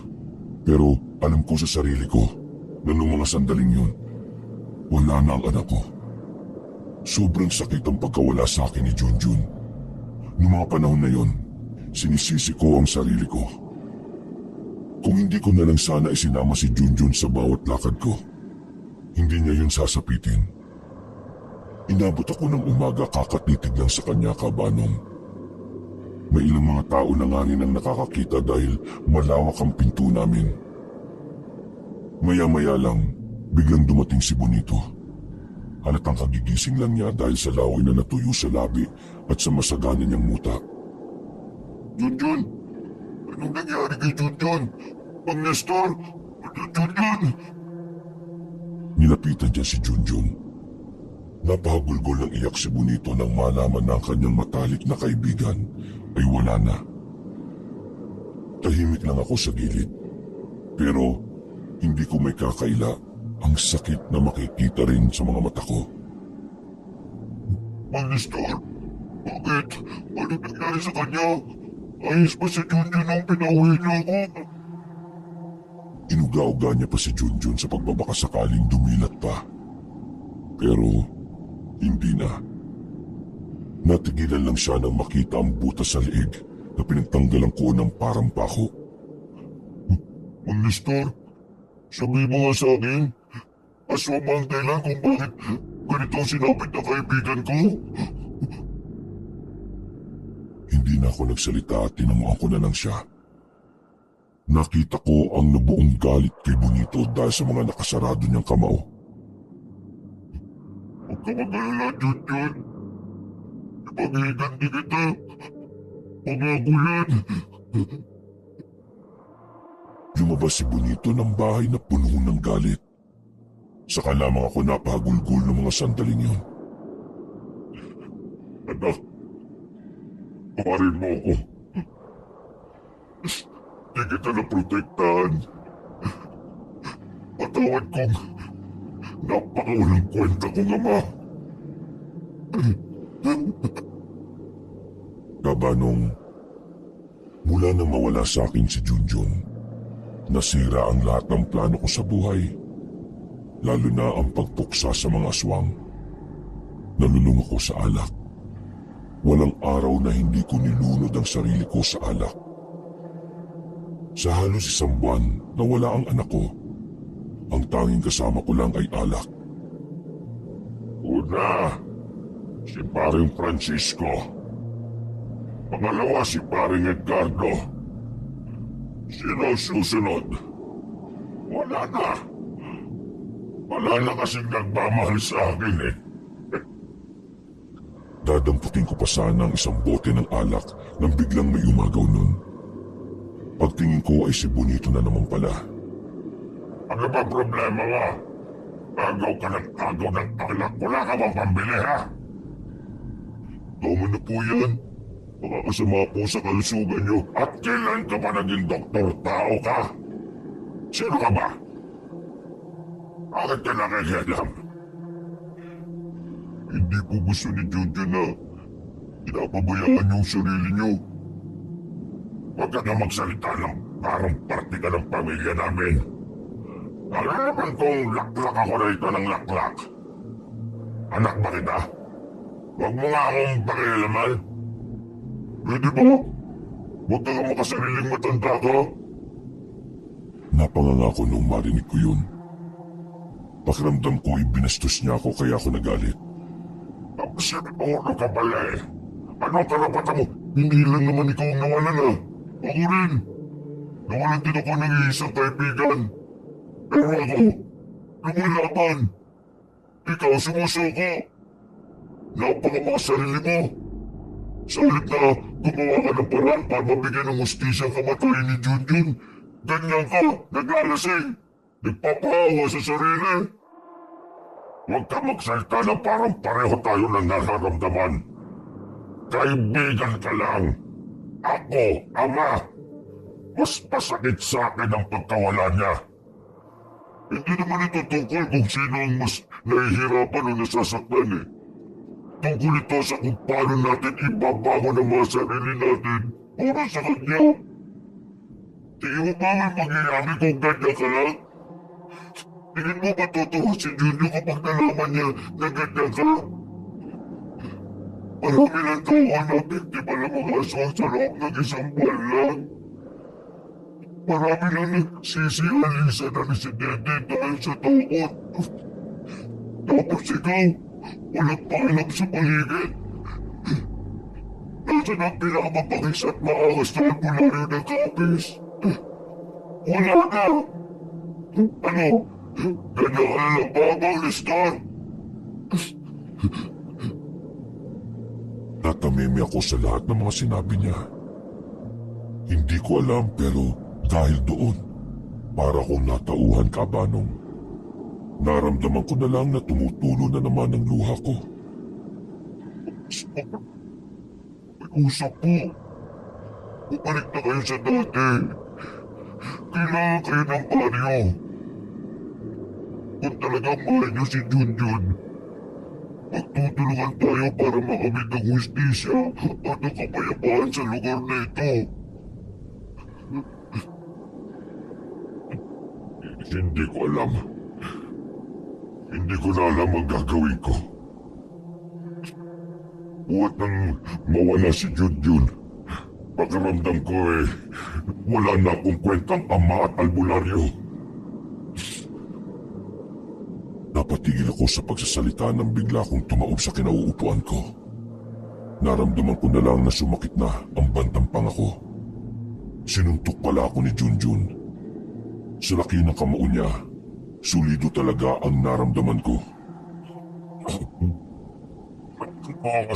Pero alam ko sa sarili ko na nung mga sandaling yun, wala na ang anak ko. Sobrang sakit ang pagkawala sa akin ni Junjun. Noong mga panahon na yon, sinisisi ko ang sarili ko. Kung hindi ko na lang sana isinama si Junjun sa bawat lakad ko, hindi niya yun sasapitin. Inabot ako ng umaga kakatitig lang sa kanya kabanong. May ilang mga tao na nga rin ang nakakakita dahil malawak ang pinto namin. Maya-maya lang, biglang dumating si Bonito. Halatang kagigising lang niya dahil sa laway na natuyo sa labi at sa masagana niyang muta. Junjun! Anong nangyari kay Junjun? Mang Nestor! Junjun! Nilapitan niya si Junjun. Napahagulgol ng iyak si Bonito nang malaman na ang kanyang matalik na kaibigan ay wala na. Tahimik lang ako sa gilid. Pero hindi ko may kakaila ang sakit na makikita rin sa mga mata ko. Mang Nestor, bakit? Ano nangyari sa kanya? Ayos ba si Junjun ang pinauwi niyo ako? Inuga-uga niya pa si Junjun sa pagbabakasakaling dumilat pa. Pero hindi na. Natigilan lang siya nang makita ang butas sa liig na pinagtanggalan ko ng parang pako. Mang Nestor, sabi mo nga sa akin, aswang ba ang dahilan kung bakit ganito ang sinapit na kaibigan ko? Hindi na ako nagsalita at tinamuan ko na lang siya. Nakita ko ang nabuong galit kay Bonito dahil sa mga nakasarado niyang kamao. Huwag ka mag-alala, Junjun. Ipag-iiganti kita. Pangako yan. Lumabas si Bonito ng bahay na puno ng galit. Saka lamang ako napahagulgol ng mga sandaling yun. Anak, parin mo ako. Di kita naprotektahan. Patawad kong napakawalang kwenta kong ama. Kabanong, mula nang mawala sa akin si Junjun, nasira ang lahat ng plano ko sa buhay. Lalo na ang pagpuksa sa mga aswang. Nalulung ako sa alak. Walang araw na hindi ko nilunod ang sarili ko sa alak. Sa halos 1 buwan na wala ang anak ko, ang tanging kasama ko lang ay alak. Una, si Paring Francisco. Pangalawa si Paring Edgardo. Sino susunod? Wala na. Wala na kasing nagmamahal sa akin eh. Dadamputin ko pa sana ang isang bote ng alak nang biglang may umagaw nun. Pagtingin ko ay si Bonito na naman pala. Ano ba problema mo? Agaw ka ng agaw ng alak. Wala ka bang pambili ha? Tama na po yan. Makakasama po sa kalusugan nyo. At kailan ka pa naging doktor? Tao ka? Sino ka ba? Bakit ka nakikialam? Hindi po gusto ni Jojo na pinapabayaan yung sarili nyo. Huwag ka na magsalita ng parang parte ka ng pamilya namin. Alam naman kung laklak ako rito ng laklak. Anak ba kita? Huwag mo nga akong pakialaman. Pwede ba? Huwag ka makasariling matanda ka. Napangangako nung marinig ko yun. Pakiramdam ko ibinastos niya ako kaya ako nagalit. Ano ka pala eh? Anong karapatan mo? Hindi lang naman ikaw ang nawalan ah. Ako rin. Nawalan din ako ng isang kaibigan. Pero ako, lumilaban. Ikaw sumusuko. Napakamaka sarili mo. Sa halip na gumawa ka ng paraan para mabigyan ng hustisya ang kamatay ni Junjun. Ganyan ka, naglalasing. Nagpapahawa sa sarili. Huwag ka magsalita na parang pareho tayo na nararamdaman. Kaibigan ka lang. Ako, ama. Mas pasakit sa akin ang pagkawala niya. Hindi naman ito tungkol kung sino ang mas nahihirapan o nasasaktan eh. Tungkol ito sa kung paano natin ibabago ng mga sarili natin para sa kanya. Tingin mo ba may mangyayari kung ganyan ka lang? Tingin mo ba totoo si Junyo kapag nalaman niya na ganyan ka? Marami lang tao na biktima ng mga aswang sa loob ng isang buwan lang. Marami lang nagsisialisa ng residente dahil sa takot. Tapos ikaw, walang pakialam sa paligid. Nasaan ang pinakamapangis at maangas na albularyo ng kapis? Wala na! Ano? Ganyan ka lang babaw, Nestor? Natamimi ako sa lahat ng mga sinabi niya. Hindi ko alam pero dahil doon, para kong natauhan kabanong. Naramdaman ko na lang na tumutulo na naman ang luha ko. May usap po. Bumalik na kayo sa dati. Kailangan kayo ng baryo. Kung talagang mahal niyo si Junjun, magtutulungan tayo para makamit ang hustisya at ang kapayapaan sa lugar na ito. Hindi ko alam. Hindi ko na alam ang gagawin ko. Buhat nang mawala si Junjun, pakiramdam ko wala na akong kwentang ama at albularyo. Napatigil ako sa pagsasalita nang bigla akong tumaob sa kinauupuan ko. Naramdaman ko na lang na sumakit na ang bandang panga ko. Sinuntok pala ako ni Junjun. Sa laki ng kamao niya, sulido talaga ang naramdaman ko.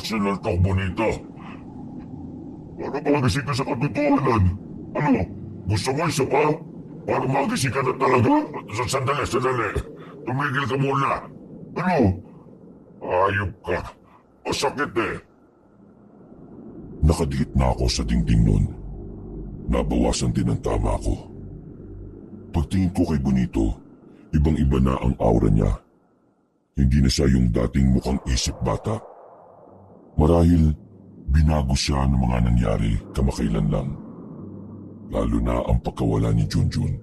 Sinuntok Bonito. Para magising ka sa katotohanan. Ano? Gusto mo isa pa? Para magising ka na talaga? Sandali. Tumigil ka muna. Ano? Ayop ka. Masakit eh. Nakadikit na ako sa dingding nun. Nabawasan din ang tama ko. Pagtingin ko kay Bonito, ibang-iba na ang aura niya. Hindi na siya yung dating mukhang isip bata. Marahil, binago siya ng mga nangyari kamakailan lang. Lalo na ang pagkawala ni Junjun.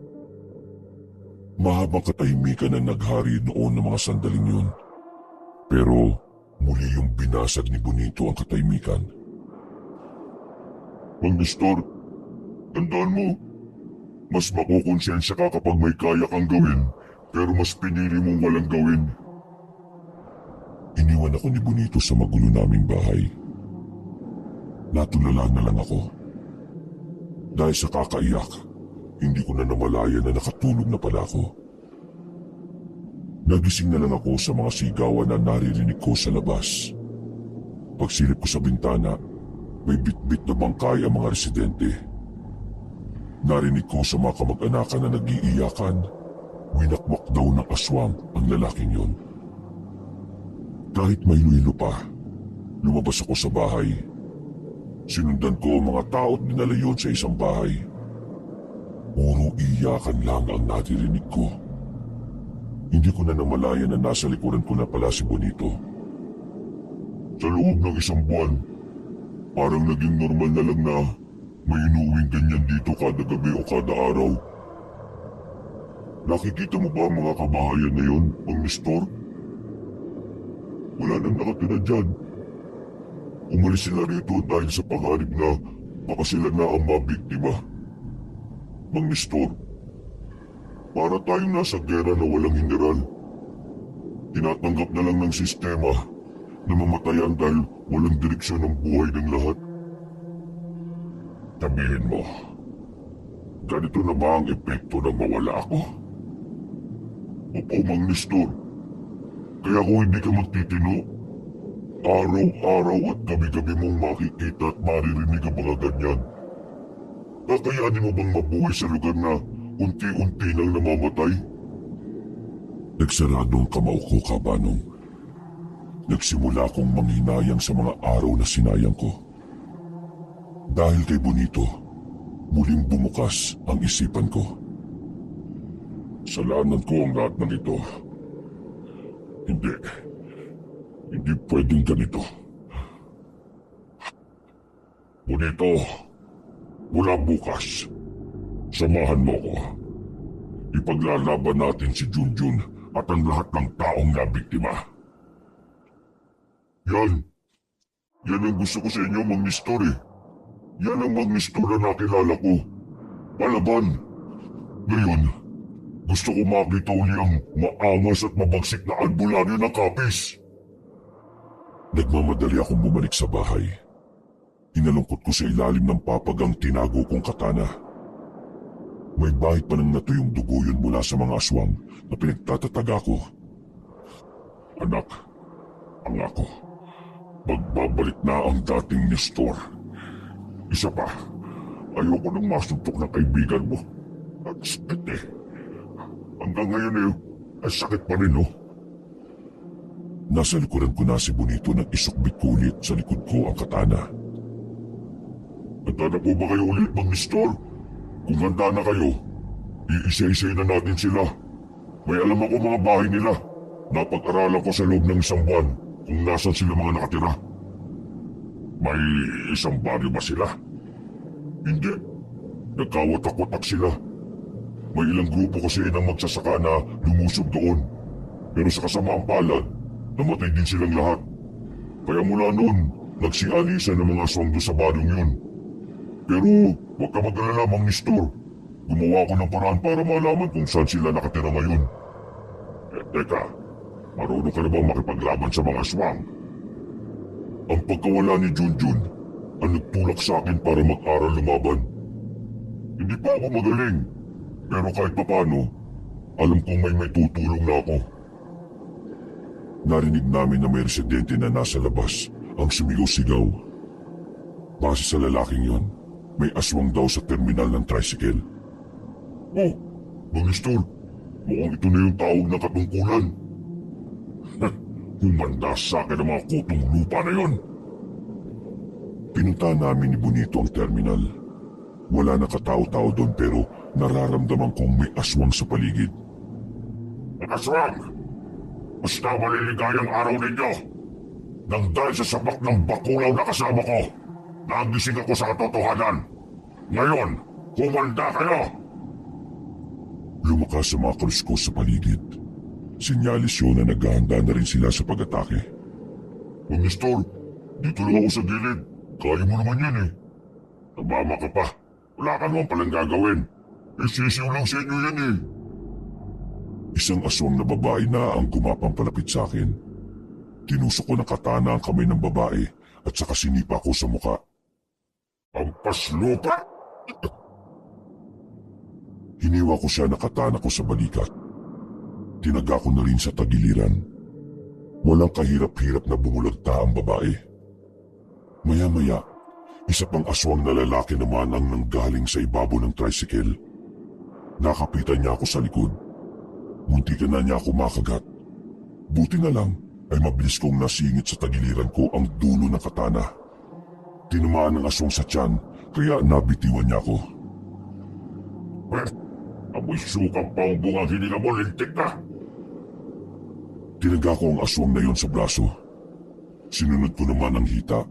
Mahabang katahimikan na naghari noon ng mga sandaling yun. Pero muli yung binasag ni Bonito ang katahimikan. Mang Nestor, tandaan mo, mas makukonsensya ka kapag may kaya kang gawin, pero mas pinili mong walang gawin. Iniwan ako ni Bonito sa magulo naming bahay. Natulala na lang ako. Dahil sa kakaiyak, hindi ko na namalayan na nakatulog na pala ako. Nagising na lang ako sa mga sigawan na naririnig ko sa labas. Pagsilip ko sa bintana, may bitbit na bangkay ang mga residente. Narinig ko sa mga kamag-anakan na nag-iiyakan. Winakmak daw ng aswang ang lalaking yon. Kahit may luilo pa, lumabas ako sa bahay. Sinundan ko ang mga tao at dinala yun sa isang bahay. Puro iyakan lang ang naririnig ko. Hindi ko na namalayan na nasa likuran ko na pala si Bonito. Sa loob ng isang buwan, parang naging normal na lang na may inuwing ganyan dito kada gabi o kada araw. Nakikita mo ba ang mga kabahayan na yun, ang Nestor? Wala nang nakatira dyan. Umalis sila rito dahil sa pangarib na baka sila na ang mabiktima. Mang Nestor, para tayong nasa gera na walang general. Tinatanggap na lang ng sistema na mamatayan dahil walang direksyon ang buhay ng lahat. Sabihin mo, ganito na ba ang epekto ng mawala ako? Opo, Mang Nestor. Kaya kung hindi ka magtitino, araw-araw at gabi-gabi mong makikita at maririnig ang mga ganyan. Kakayanin mo bang mabuhay sa lugar na unti-unti nang namamatay? Nagsarado ang kamao ko, Kabanong. Nagsimula akong manghinayang sa mga araw na sinayang ko. Dahil kay Bonito, muling bumukas ang isipan ko. Salanan ko ang lahat ng ito. Hindi pwedeng ganito. Bonito, mula bukas, samahan mo ko. Ipaglalaban natin si Junjun at ang lahat ng taong nabiktima. Yan ang gusto ko sa inyo, Mang Nestor eh. Yan ang Mang Nestor na nakilala ko. Palaban. Ngayon, gusto ko makita uli ang maangas at mabagsik na albularyo ng Kapis. Nagmamadali akong bumalik sa bahay. Inalungkot ko sa ilalim ng papagang tinago kong katana. May bahid pa ng natuyong dugo yun mula sa mga aswang na pinagtatataga ko. Anak, ang ako, magbabalik na ang dating Nestor. Isa pa, ayoko nang masuntok ng kaibigan mo. Ang sakit eh. Hanggang ngayon eh, ang sakit pa rin oh. Nasa likuran ko na si Bonito nang isukbit ko ulit sa likod ko ang katana. Handa na po ba kayo ulit, Mang Nestor? Kung handa na kayo, iisa-isay na natin sila. May alam ako mga bahay nila. Napag-aralan ko sa loob ng isang buwan kung nasan sila mga nakatira. May isang baryo ba sila? Hindi. Nagkawat-akwatak sila. May ilang grupo kasi ng magsasaka na lumusob doon. Pero sa kasamaang palad, namatay din silang lahat. Kaya mula noon, nagsialisan ng mga aswang doon sa baryong yun. Pero huwag ka mag-alala, Mang Nestor. Gumawa ko ng paraan para malaman kung saan sila nakatira ngayon. Teka, marunong ka na bang makipaglaban sa mga aswang? Ang pagkawala ni Junjun ang nagtulak sa akin para mag-aral lumaban. Hindi pa ako magaling, pero kahit papano, alam kong may tutulong na ako. Narinig namin na may residente na nasa labas ang sumigaw-sigaw. Base sa lalaking yon, may aswang daw sa terminal ng tricycle. Oh, Mang Nestor, mukhang ito na yung tawag ng katungkulan. Humanda sa akin ang mga kutong lupa na yon. Pinunta namin ni Bonito ang terminal. Wala na katao-tao doon pero nararamdaman kong may aswang sa paligid. Aswang! Basta maliligayang araw ninyo! Nang dahil sa sabak ng bakulaw na kasama ko, nagising ako sa katotohanan. Ngayon, humanda kayo! Lumakas sa mga kaluskos sa paligid. Sinyalis yun na naghahanda na rin sila sa pag-atake. Mang Nestor, dito lang ako sa gilid. Kaya mo naman yan eh. Nabama ka pa. Wala ka naman palang gagawin. Sisiw lang sa inyo yan eh. Isang aswang na babae na ang gumapang palapit sa akin. Tinusok ko ng katana ang kamay ng babae at saka sinipa ko sa muka. Ang paslupa! Hiniwa ko siya na katana ko sa balikat. Tinaga ko na rin sa tagiliran. Walang kahirap-hirap na bumulagta ang babae. Maya-maya, isa pang aswang na lalaki naman ang nanggaling sa ibabaw ng tricycle. Nakapitan niya ako sa likod. Muntikan na niya ako makagat. Buti na lang ay mabilis kong nasingit sa tagiliran ko ang dulo ng katana. Tinamaan ng aswang sa tiyan kaya nabitiwan niya ako. Amoy sukang pa ang bungang hininga mo, lintik na! Tinaga ko ang aswang na yon sa braso. Sinunod ko naman ang hita.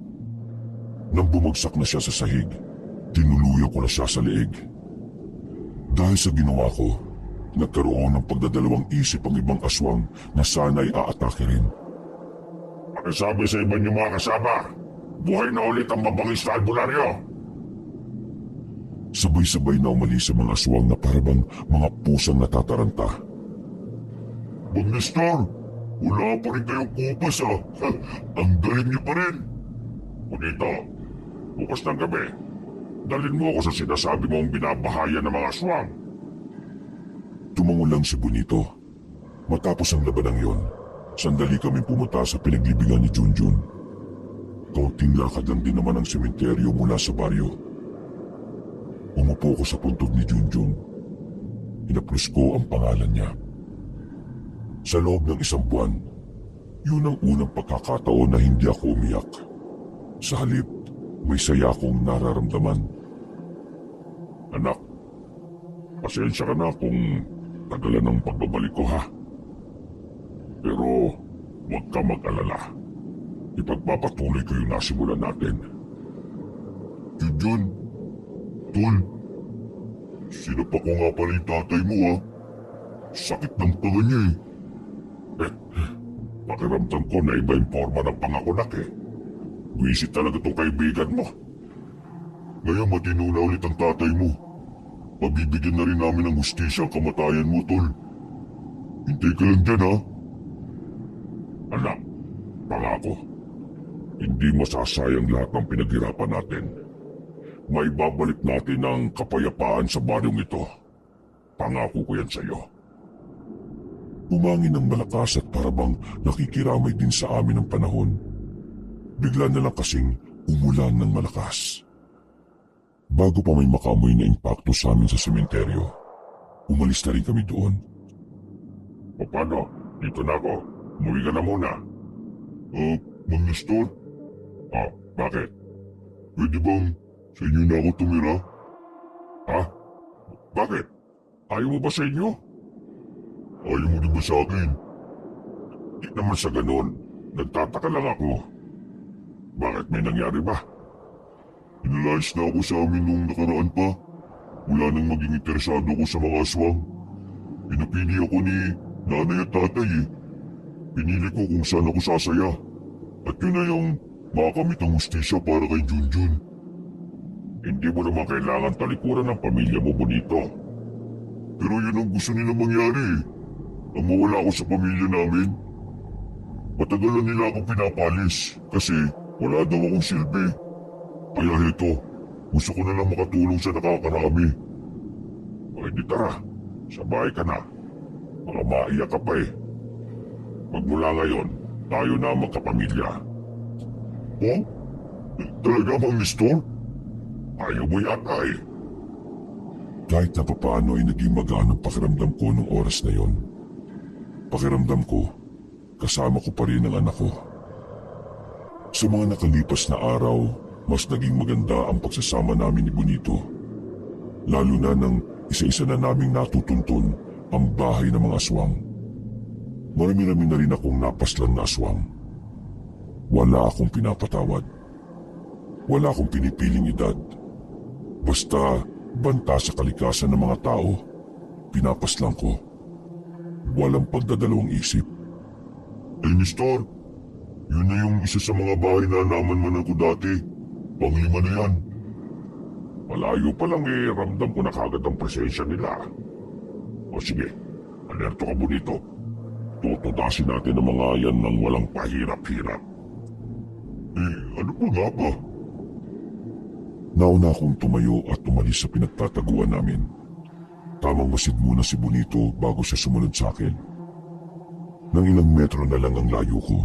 Nang bumagsak na siya sa sahig, tinuluyan ko na siya sa leeg. Dahil sa ginawa ko, nagkaroon ng pagdadalawang isip ang ibang aswang na sana'y aatake rin. Pakisabi sa iba niyo mga kasama, buhay na ulit ang mabangis na albularyo! Sabay-sabay na umalis sa mga aswang na parabang mga pusang natataranta. Magnestor, wala pa rin kayong kupas ha. Ang galing niyo pa rin. Bonito, bukas ng gabi, dalhin mo ako sa sinasabi mong binabahayan ng mga aswang. Tumango lang si Bonito. Matapos ang labanang yon, sandali kami pumunta sa pinaglibingan ni Junjun. Kaunting lakad lang din naman ang sementeryo mula sa baryo. Umupo ko sa puntod ni Junjun. Inaplos ko ang pangalan niya. Sa loob ng 1 buwan, yun ang unang pagkakataon na hindi ako umiyak. Sa halip, may saya akong nararamdaman. Anak, pasensya ka na kung tagalan ang pagbabalik ko ha. Pero huwag ka mag-alala. Ipagpapatuloy ko yung nasimulan natin. Junjun, Tol, sinapa ko nga pala yung tatay mo ha. Sakit ng panga niya eh. Pakiramdam ko na iba yung forma ng pangakunak eh. Wisit talaga itong kaibigan mo. Ngayon matino na ulit ang tatay mo. Pabibigyan na rin namin ng hustisya ang kamatayan mo, Tol. Hintay ka lang dyan ha. Anak, pangako. Hindi masasayang lahat ng pinaghirapan natin. May babalik natin ang kapayapaan sa baryong ito. Pangako ko yan sa iyo. Umangin ng malakas at parabang nakikiramay din sa amin ang panahon. Bigla na lang kasing umulan ng malakas. Bago pa may makamoy na impakto sa amin sa sementeryo, umalis na rin kami doon. O paano? Dito na ako. Umuwi ka na muna. Mang Nestor? Bakit? Pwede bang sa inyo na ako tumira? Ha? Bakit? Ayaw mo ba sa inyo? Ayaw mo din ba sa akin? Di naman sa ganon. Nagtataka lang ako. Bakit may nangyari ba? Inalayas na ako sa amin nung nakaraan pa. Wala nang maging interesado ko sa mga aswang. Pinapili ako ni nanay at tatay eh. Pinili ko kung saan ako sasaya. At yun na yung makamit ang hustisya para kay Junjun. Hindi mo naman kailangan talikuran ng pamilya mo, Bonito. Pero yun ang gusto nila mangyari eh. Ang mawala ako sa pamilya namin. Matagalan nila akong pinapalis kasi wala daw akong silbi. Kaya ito, gusto ko na lang makatulong sa nakakarami. Ay di tara, sa bahay ka na. Baka maiyak ka pa eh. Magmula ngayon, tayo na ang magkapamilya. Oh? Talaga bang Nestor? Ayaw mo yata eh. Kahit na papaano ay naging magaan ang pakiramdam ko nung oras na yon. Pakiramdam ko, kasama ko pa rin ang anak ko. Sa mga nakalipas na araw, mas naging maganda ang pagsasama namin ni Bonito. Lalo na nang isa-isa na naming natutuntun ang bahay ng mga aswang. Marami-rami na rin akong napaslan na aswang. Wala akong pinapatawad. Wala akong pinipiling edad. Basta banta sa kalikasan ng mga tao, pinapaslan ko. Walang pagdadalawang isip. Nestor, yun na yung isa sa mga bahay na naman ko dati. Panglima na yan. Malayo pa lang eh, ramdam ko na kagad ang presensya nila. O sige, alerto ka Bonito. Tutudasin natin ang mga yan ng walang pahirap-hirap. Ano po nga ba? Nauna akong tumayo at umalis sa pinagtataguan namin. Tamang masid muna si Bonito bago siya sumunod sa akin. Nang ilang metro na lang ang layo ko,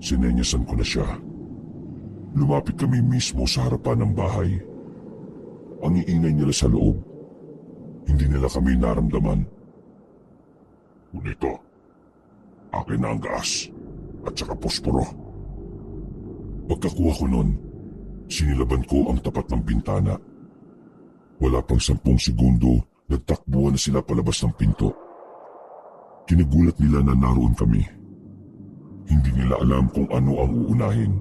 sinenyasan ko na siya. Lumapit kami mismo sa harapan ng bahay. Ang iingay nila sa loob. Hindi nila kami naramdaman. Ngunito, akin na ang gas at saka posporo. Pagkakuha ko nun, sinilaban ko ang tapat ng bintana. Wala pang 10 segundo, nagtakbuhan na sila palabas ng pinto. Kinagulat nila na naroon kami. Hindi nila alam kung ano ang uunahin.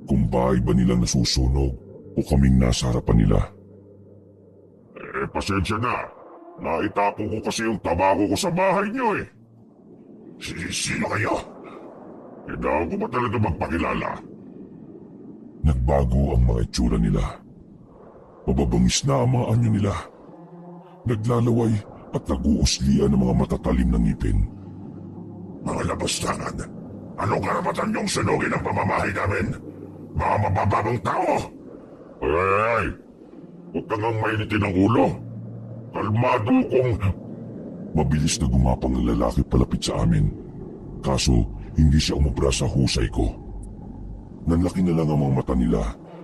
Kung bahay ba nilang nasusunog o kaming nasa harapan nila. Pasensya na. Naitapon ko kasi yung tabako ko sa bahay niyo eh. Sino kayo? Kailangan ko ba talaga magpakilala? Nagbago ang mga itsura nila. Mababangis na ang mga anyo nila. Naglalaway at nag-uuslian ng mga matatalim ng ngipin. Mga labastangan, anong karapatan niyong sunugin ang pamamahay namin? Mga mabababang tao! Ay! Huwag kang ang mainitin ang ulo. Kalmado kung... Mabilis na gumapang ang lalaki palapit sa amin. Kaso, hindi siya umubra sa husay ko. Nanlaki na lang ang mga mata nila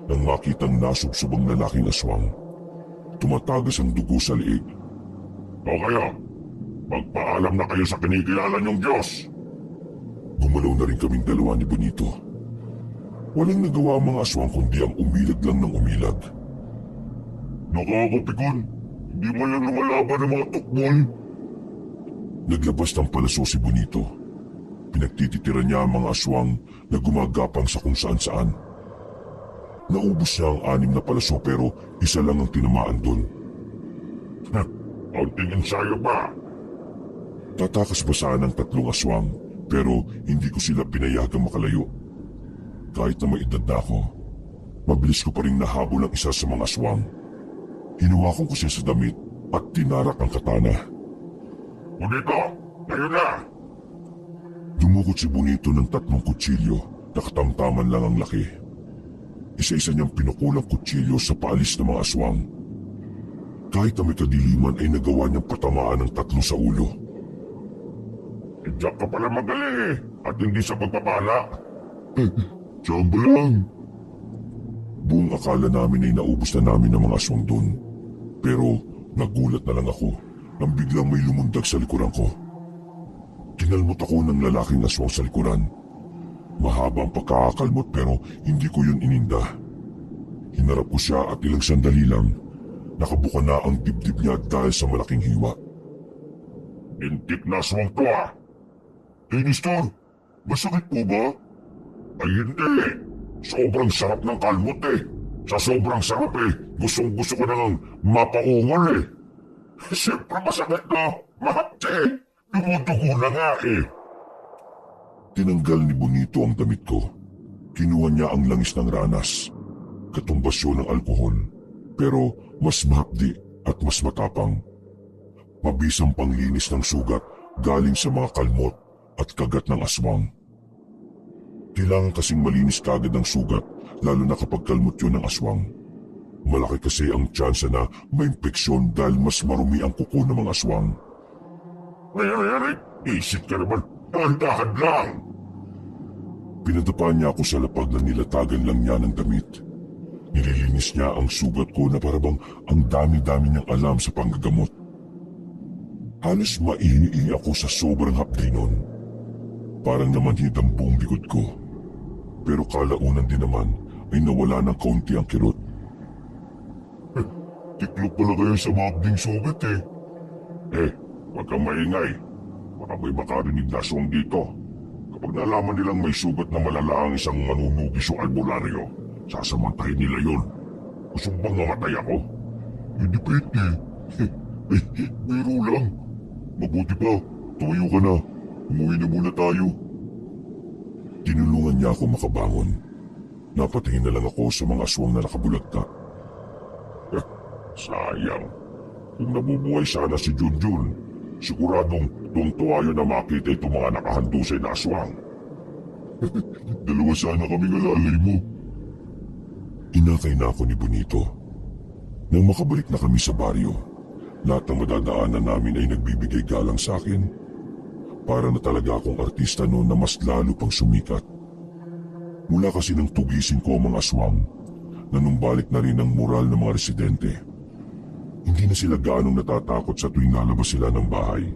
nang makitang nasubsubang lalaking aswang. Tumatagas ang dugo sa liig. O kaya, magpaalam na kayo sa kinikilala niyong Diyos. Gumalaw na rin kaming dalawa ni Bonito. Walang nagawa ang mga aswang kundi ang umilag lang ng umilag. Nakakapikon, hindi mo yan lumalaban ng mga tukmon. Naglabas ng palaso si Bonito. Pinagtititiran niya ang mga aswang na gumagapang sa kung saan-saan. Naubos niya ang 6 na palaso pero isa lang ang tinamaan doon. Kaunting ensayo pa. Tatakas pa sana ng 3 aswang pero hindi ko sila pinayagang makalayo. Kahit na may edad na ako, mabilis ko pa rin nahabol ang isa sa mga aswang. Hinawakan ko siya sa damit at tinarak ang katana. Bonito, ngayon na! Dumukot si Bonito ng 3 kutsilyo na katamtaman lang ang laki. Isa-isa niyang pinukulang kutsilyo sa paalis ng mga aswang. Kahit na may kadiliman ay nagawa niyang patamaan ng 3 sa ulo. Diyak ka pala magaling at hindi sa pagpapala. Samba lang. Buong akala namin ay naubos na namin ang mga aswang doon. Pero nagulat na lang ako nang biglang may lumundag sa likuran ko. Kinalmot ako ng lalaking aswang sa likuran. Mahaba ang pagkakakalmot pero hindi ko yun ininda. Hinarap ko siya at ilang sandali lang, nakabuka na ang dibdib niya dahil sa malaking hiwa. Intik na aswang to ah! Mister, masakit po ba? Ay hindi! Sobrang sarap ng kalmot eh! Sa sobrang sarap eh, gustong-gusto ko nang mapaungal eh! Siyempre masakit na! Mahapte! Dumudugo na nga eh! Tinanggal ni Bonito ang damit ko. Kinuha niya ang langis ng ranas. Katumbasyon ng alkohol. Pero mas mahapdi at mas matapang. Mabisang panglinis ng sugat galing sa mga kalmot at kagat ng aswang. Kailangan kasing malinis kagad ang sugat lalo na kapag kalmot yun ng aswang. Malaki kasi ang tsansa na may impeksyon dahil mas marumi ang kuko ng mga aswang. Ay, isip ka naman. Dahan-dahan lang! Pinadapa niya ako sa lapag na nilatagan lang niya ng damit. Nililinis niya ang sugat ko na parabang ang dami-dami niyang alam sa panggagamot. Halos maihi ako sa sobrang hapdi nun. Parang namanhid ang buong likod ko. Pero kalaunan din naman ay nawala ng kaunti ang kirot. Tiklop pala kayo sa mabding sugat eh. Wag kang maingay. Baka may makarinig na aswang dito. Kapag nalaman nilang may sugat na malala ang isang manunugis o albularyo, sasamantahin nila yun. Gusto bang mamatay ako? Hindi pwede. Biro lang. Mabuti pa, tumayo ka na. Umuwi na muna tayo. Tinulungan niya ako makabangon. Napatingin na lang ako sa mga aswang na nakabulagta. Sayang. Kung nabubuhay sana si Junjun, siguradong tuntua yun na makita itong mga nakahandusay na aswang. Dalawa sana kaming alalay mo. Inakay na ako ni Bonito. Nang makabalik na kami sa baryo, lahat ng madadaanan namin ay nagbibigay galang sa akin. Para na talaga akong artista noon na mas lalo pang sumikat. Mula kasi nang tugisin ko ang mga aswang, nanumbalik na rin ang moral ng mga residente. Hindi na sila gaanong natatakot sa tuwing lalabas sila ng bahay.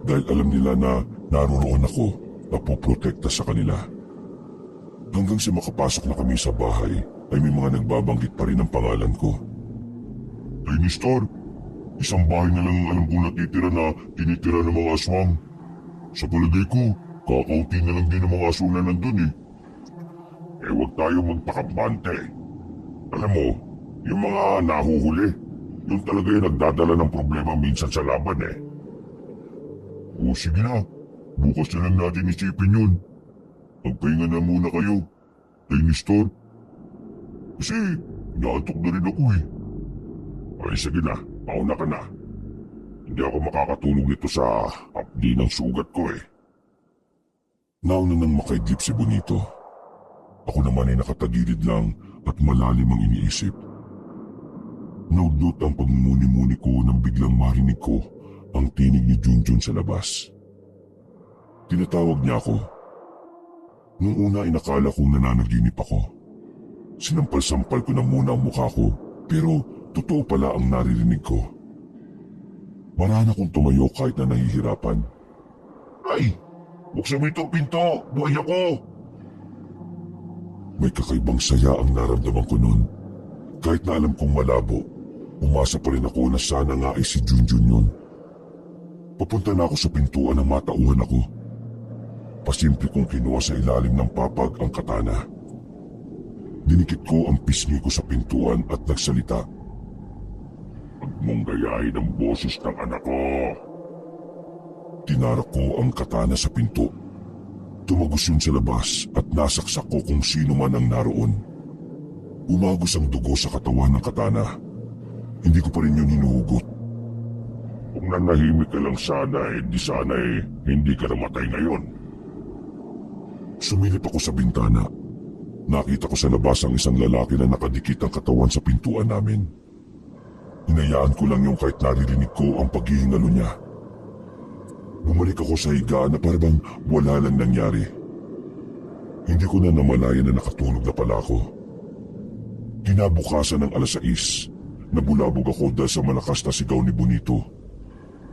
Dahil alam nila na naroroon ako na poprotekta sa kanila. Hanggang sa makapasok na kami sa bahay, ay may mga nagbabanggit pa rin ang pangalan ko. Ay, Nestor, isang bahay na lang alam kong natitira na tinitira ng mga aswang. Sa palagay ko, kakaunti na lang din ang mga aswang na nandun eh. Huwag tayo magpakabante. Alam mo, yung mga nahuhuli, yung talaga yung nagdadala ng problema minsan sa laban eh. O sige na, bukas na lang natin isipin yun. Magpahinga na muna kayo. Ay, Nestor. Kasi, naatok na rin ako eh. Ay, sige na, mauna ka na. Hindi ako makakatulog nito sa hapdi ng sugat ko eh. Nauna nang makaidlip si Bonito. Ako naman ay nakatagilid lang at malalim ang iniisip. Naudlot ang pagmumuni-muni ko nang biglang marinig ko ang tinig ni Junjun sa labas. Tinatawag niya ako. Noong una ay nakala kong nananaginip ako. Sinampal-sampal ko na muna ang mukha ko, pero totoo pala ang naririnig ko. Marana kong tumayo kahit na nahihirapan. Ay! Buksan mo itong pinto! Buhay ako! May kakaibang saya ang naramdaman ko noon. Kahit na alam kong malabo, umasa pa rin ako na sana nga ay si Junjun yun. Papunta na ako sa pintuan nang matauhan ako. Pasimple kong kinuha sa ilalim ng papag ang katana. Dinikit ko ang pisngi ko sa pintuan at nagsalita. Huwag mong gayahin ang boses ng anak ko. Tinarak ko ang katana sa pinto. Tumagos yun sa labas at nasaksak ko kung sino man ang naroon. Umagos ang dugo sa katawan ng katana. Hindi ko pa rin yun hinuhugot. Kung nanahimik ka lang sana di sana hindi ka namatay ngayon. Sumilip ako sa bintana. Nakita ko sa labas ang isang lalaki na nakadikit ang katawan sa pintuan namin. Hinayaan ko lang yung kahit naririnig ko ang paghihingalo niya. Bumalik ako sa higaan na parang wala lang nangyari. Hindi ko na namalayan na nakatulog na pala ako. Kinabukasan ng 6:00, nabulabog ako dahil sa malakas na sigaw ni Bonito.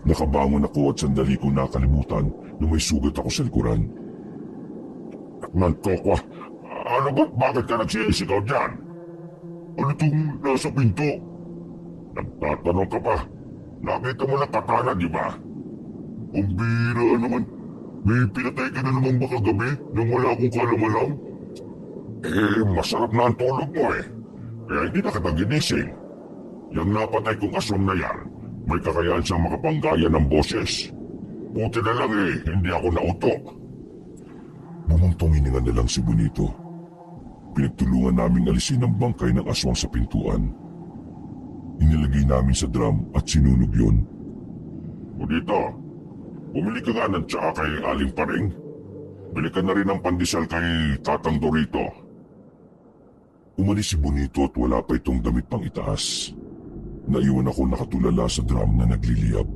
Nakabangon ako at sandali kong nakalimutan na may sugat ako sa likuran. Nagkakwa, ano ba? Bakit ka nagsisigaw dyan? Ano itong nasa pinto? Nagtatanong ka pa. Nakita mo na katana, di ba? Ang bira naman. May pinatay ka na naman ba kagabi nang wala akong kalamalang? Masarap na ang tulog mo eh. Kaya hindi na kita ginising. Yung napatay kong aswang na yan, may kakayahan siyang makapanggaya ng boses. Buti na lang hindi ako nautok. Bumungtong hininga na lang si Bonito. Pinagtulungan naming alisin ang bangkay ng aswang sa pintuan. Inilagay namin sa drum at sinunog yun. Bonito, bumili ka nga ng tsaa kay Aling Paring. Bili ka na rin ng pandesal kay Tatang Dorito. Umalis si Bonito at wala pa itong damit pang itaas. Naiwan ako nakatulala sa drum na nagliliyab.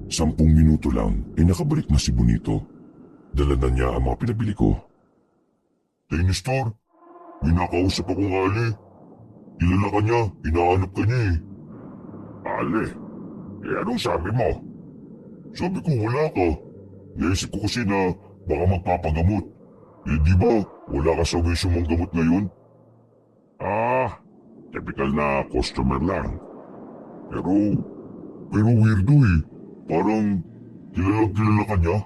10 minuto lang ay nakabalik na si Bonito. Dala na niya ang mga pinabili ko. Hey, Nestor, may nakausap akong Ali. Kilala ka niya, hinahanap ka niya eh. Ali? Anong sabi mo? Sabi ko wala ka. Naisip ko kasi na baka magpapagamot. Di ba wala ka sa wisyo mong gamot ngayon? Typical na customer lang. Pero weirdo eh. Parang kilala ka niya.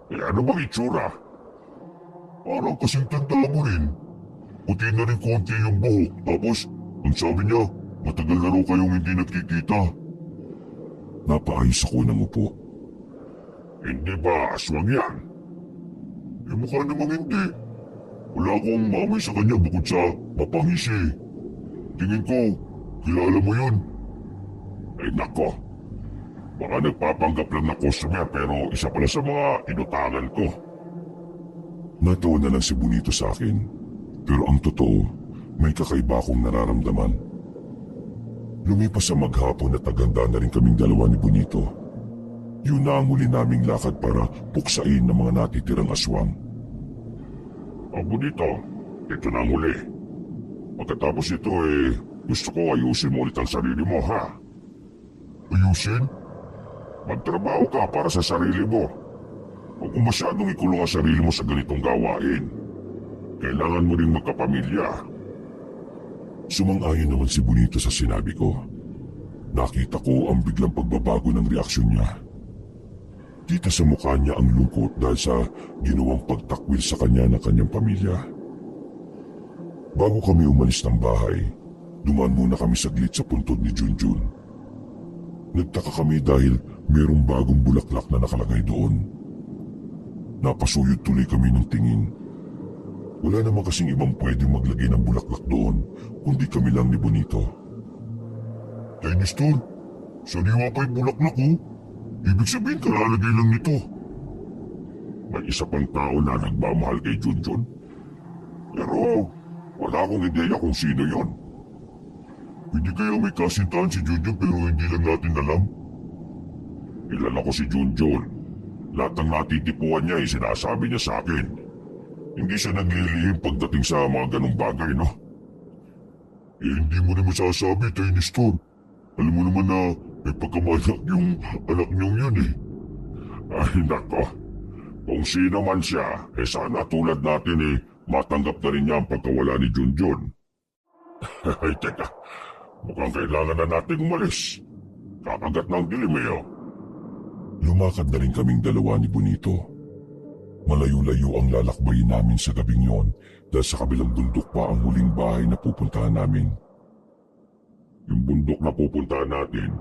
Ano bang itsura? Parang kasing tanda mo rin. Puti na rin konti yung buhok. Tapos, ang sabi niya, matagal na raw kayong hindi nagkikita. Napaayos ako ng upo. Hindi ba aswang yan? Mukha namang hindi. Wala akong mamay sa kanya bukod sa mapangis eh. Tingin ko, kilala mo yun. Nako. Baka nagpapanggap lang na customer pero isa pala sa mga inutangan ko. Natawa na lang si Bonito sa akin. Pero ang totoo, may kakaiba akong nararamdaman. Lumipas sa maghapon at naganda na rin kaming dalawa ni Bonito. Yun na ang huli naming lakad para puksain ng mga natitirang aswang. Bonito, ito na ang huli. Pagkatapos ito gusto ko ayusin mo ulit ang sarili mo, ha? Ayusin? Magtrabaho ka para sa sarili mo. Huwag mo masyadong ikulong ang sarili mo sa ganitong gawain. Kailangan mo ring magkapamilya. Sumang-ayon naman si Bonito sa sinabi ko. Nakita ko ang biglang pagbabago ng reaksyon niya. Kita sa mukha niya ang lungkot dahil sa ginawang pagtakwil sa kanya ng kanyang pamilya. Bago kami umalis ng bahay, dumaan muna kami saglit sa puntod ni Junjun. Nagtaka kami dahil mayroong bagong bulaklak na nakalagay doon. Napasuyod tuloy kami ng tingin. Wala naman kasing ibang pwedeng maglagay ng bulaklak doon, kundi kami lang ni Bonito. Nestor, sariwa pa yung bulaklak oh. Ibig sabihin kalalagay lang nito. May isa pang tao na nagmamahal kay Junjun. Pero wala akong ideya kung sino yon. Hindi kaya may kasintahan si Junjun pero hindi lang natin alam? Kilala ko si Junjun. Lahat ng natitipuan niya ay sinasabi niya sa akin. Hindi siya naglilihim pagdating sa mga ganong bagay, no? Hindi mo rin masasabi, Nestor. Alam mo naman na may pagkamanak yung anak niyong yun eh. Ay nako, kung sino man siya, sana tulad natin matanggap na rin niya ang pagkawala ni Junjun. Ay teka, mukhang kailangan na natin umalis. Kakagat na ang dilim eh. Lumakad na rin kaming dalawa ni Bonito. Malayo-layo ang lalakbayin namin sa gabing yon dahil sa kabilang bundok pa ang huling bahay na pupuntahan namin. Yung bundok na pupuntahan natin,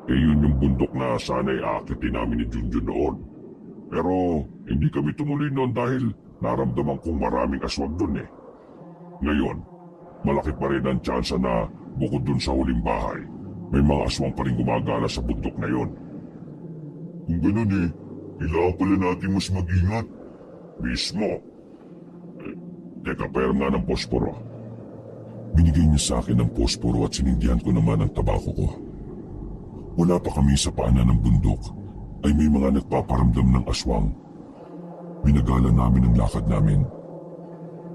yun yung bundok na sana'y aakitin namin ni Junjun noon. Pero hindi kami tumuloy noon dahil naramdaman kong maraming aswang doon eh. Ngayon, malaki pa rin ang tsansa na bukod dun sa huling bahay, may mga aswang pa rin gumagala sa bundok na yon. Kung ganun kailangan pala natin mas mag-ingat. Mismo. Teka, pairam nga ng posporo. Binigay niya sa akin ang posporo at sinindihan ko naman ang tabako ko. Wala pa kami sa paanan ng bundok, ay may mga nagpaparamdam ng aswang. Binagala namin ang lakad namin.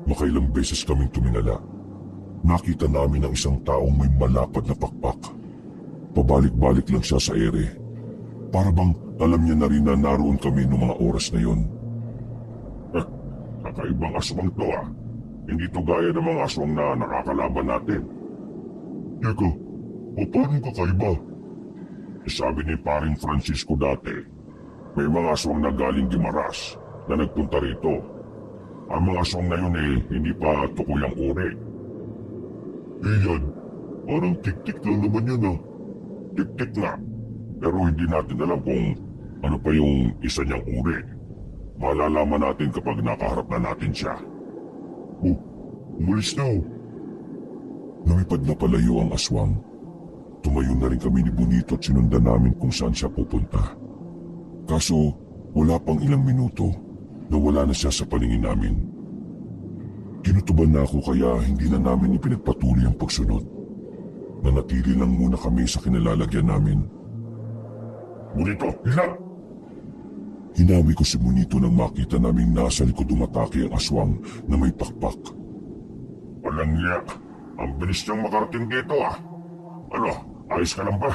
Makailang beses kaming tumingala. Nakita namin ang isang taong may malapad na pakpak. Pabalik-balik lang siya sa ere. Para bang alam niya na rin na naroon kami noong mga oras na yon. Kakaibang aswang to Hindi to gaya ng mga aswang na nakakalaban natin. Teka, paano kakaiba? Sabi ni paring Francisco dati, may mga aswang na galing Guimaras na nagpunta rito. Ang mga aswang na yun hindi pa tukoy ang uri. Yan, parang tik-tik lang naman yun Tik-tik nga, pero hindi natin alam kung ano pa yung isa niyang uri. Malalaman natin kapag nakaharap na natin siya. Umalis na Lumipad na palayo ang aswang. Tumayo na rin kami ni Bonito at sinundan namin kung saan siya pupunta. Kaso, wala pang ilang minuto, nawala na siya sa paningin namin. Kinutuban na ako kaya hindi na namin ipinagpatuloy ang pagsunod. Nanatili lang muna kami sa kinalalagyan namin. Bonito, hila! Hinawi ko si Bonito nang makita naming nasa likod umatake ang aswang na may pakpak. Walang niya, ang bilis niyang makarating dito Ano, ayos ka lang ba?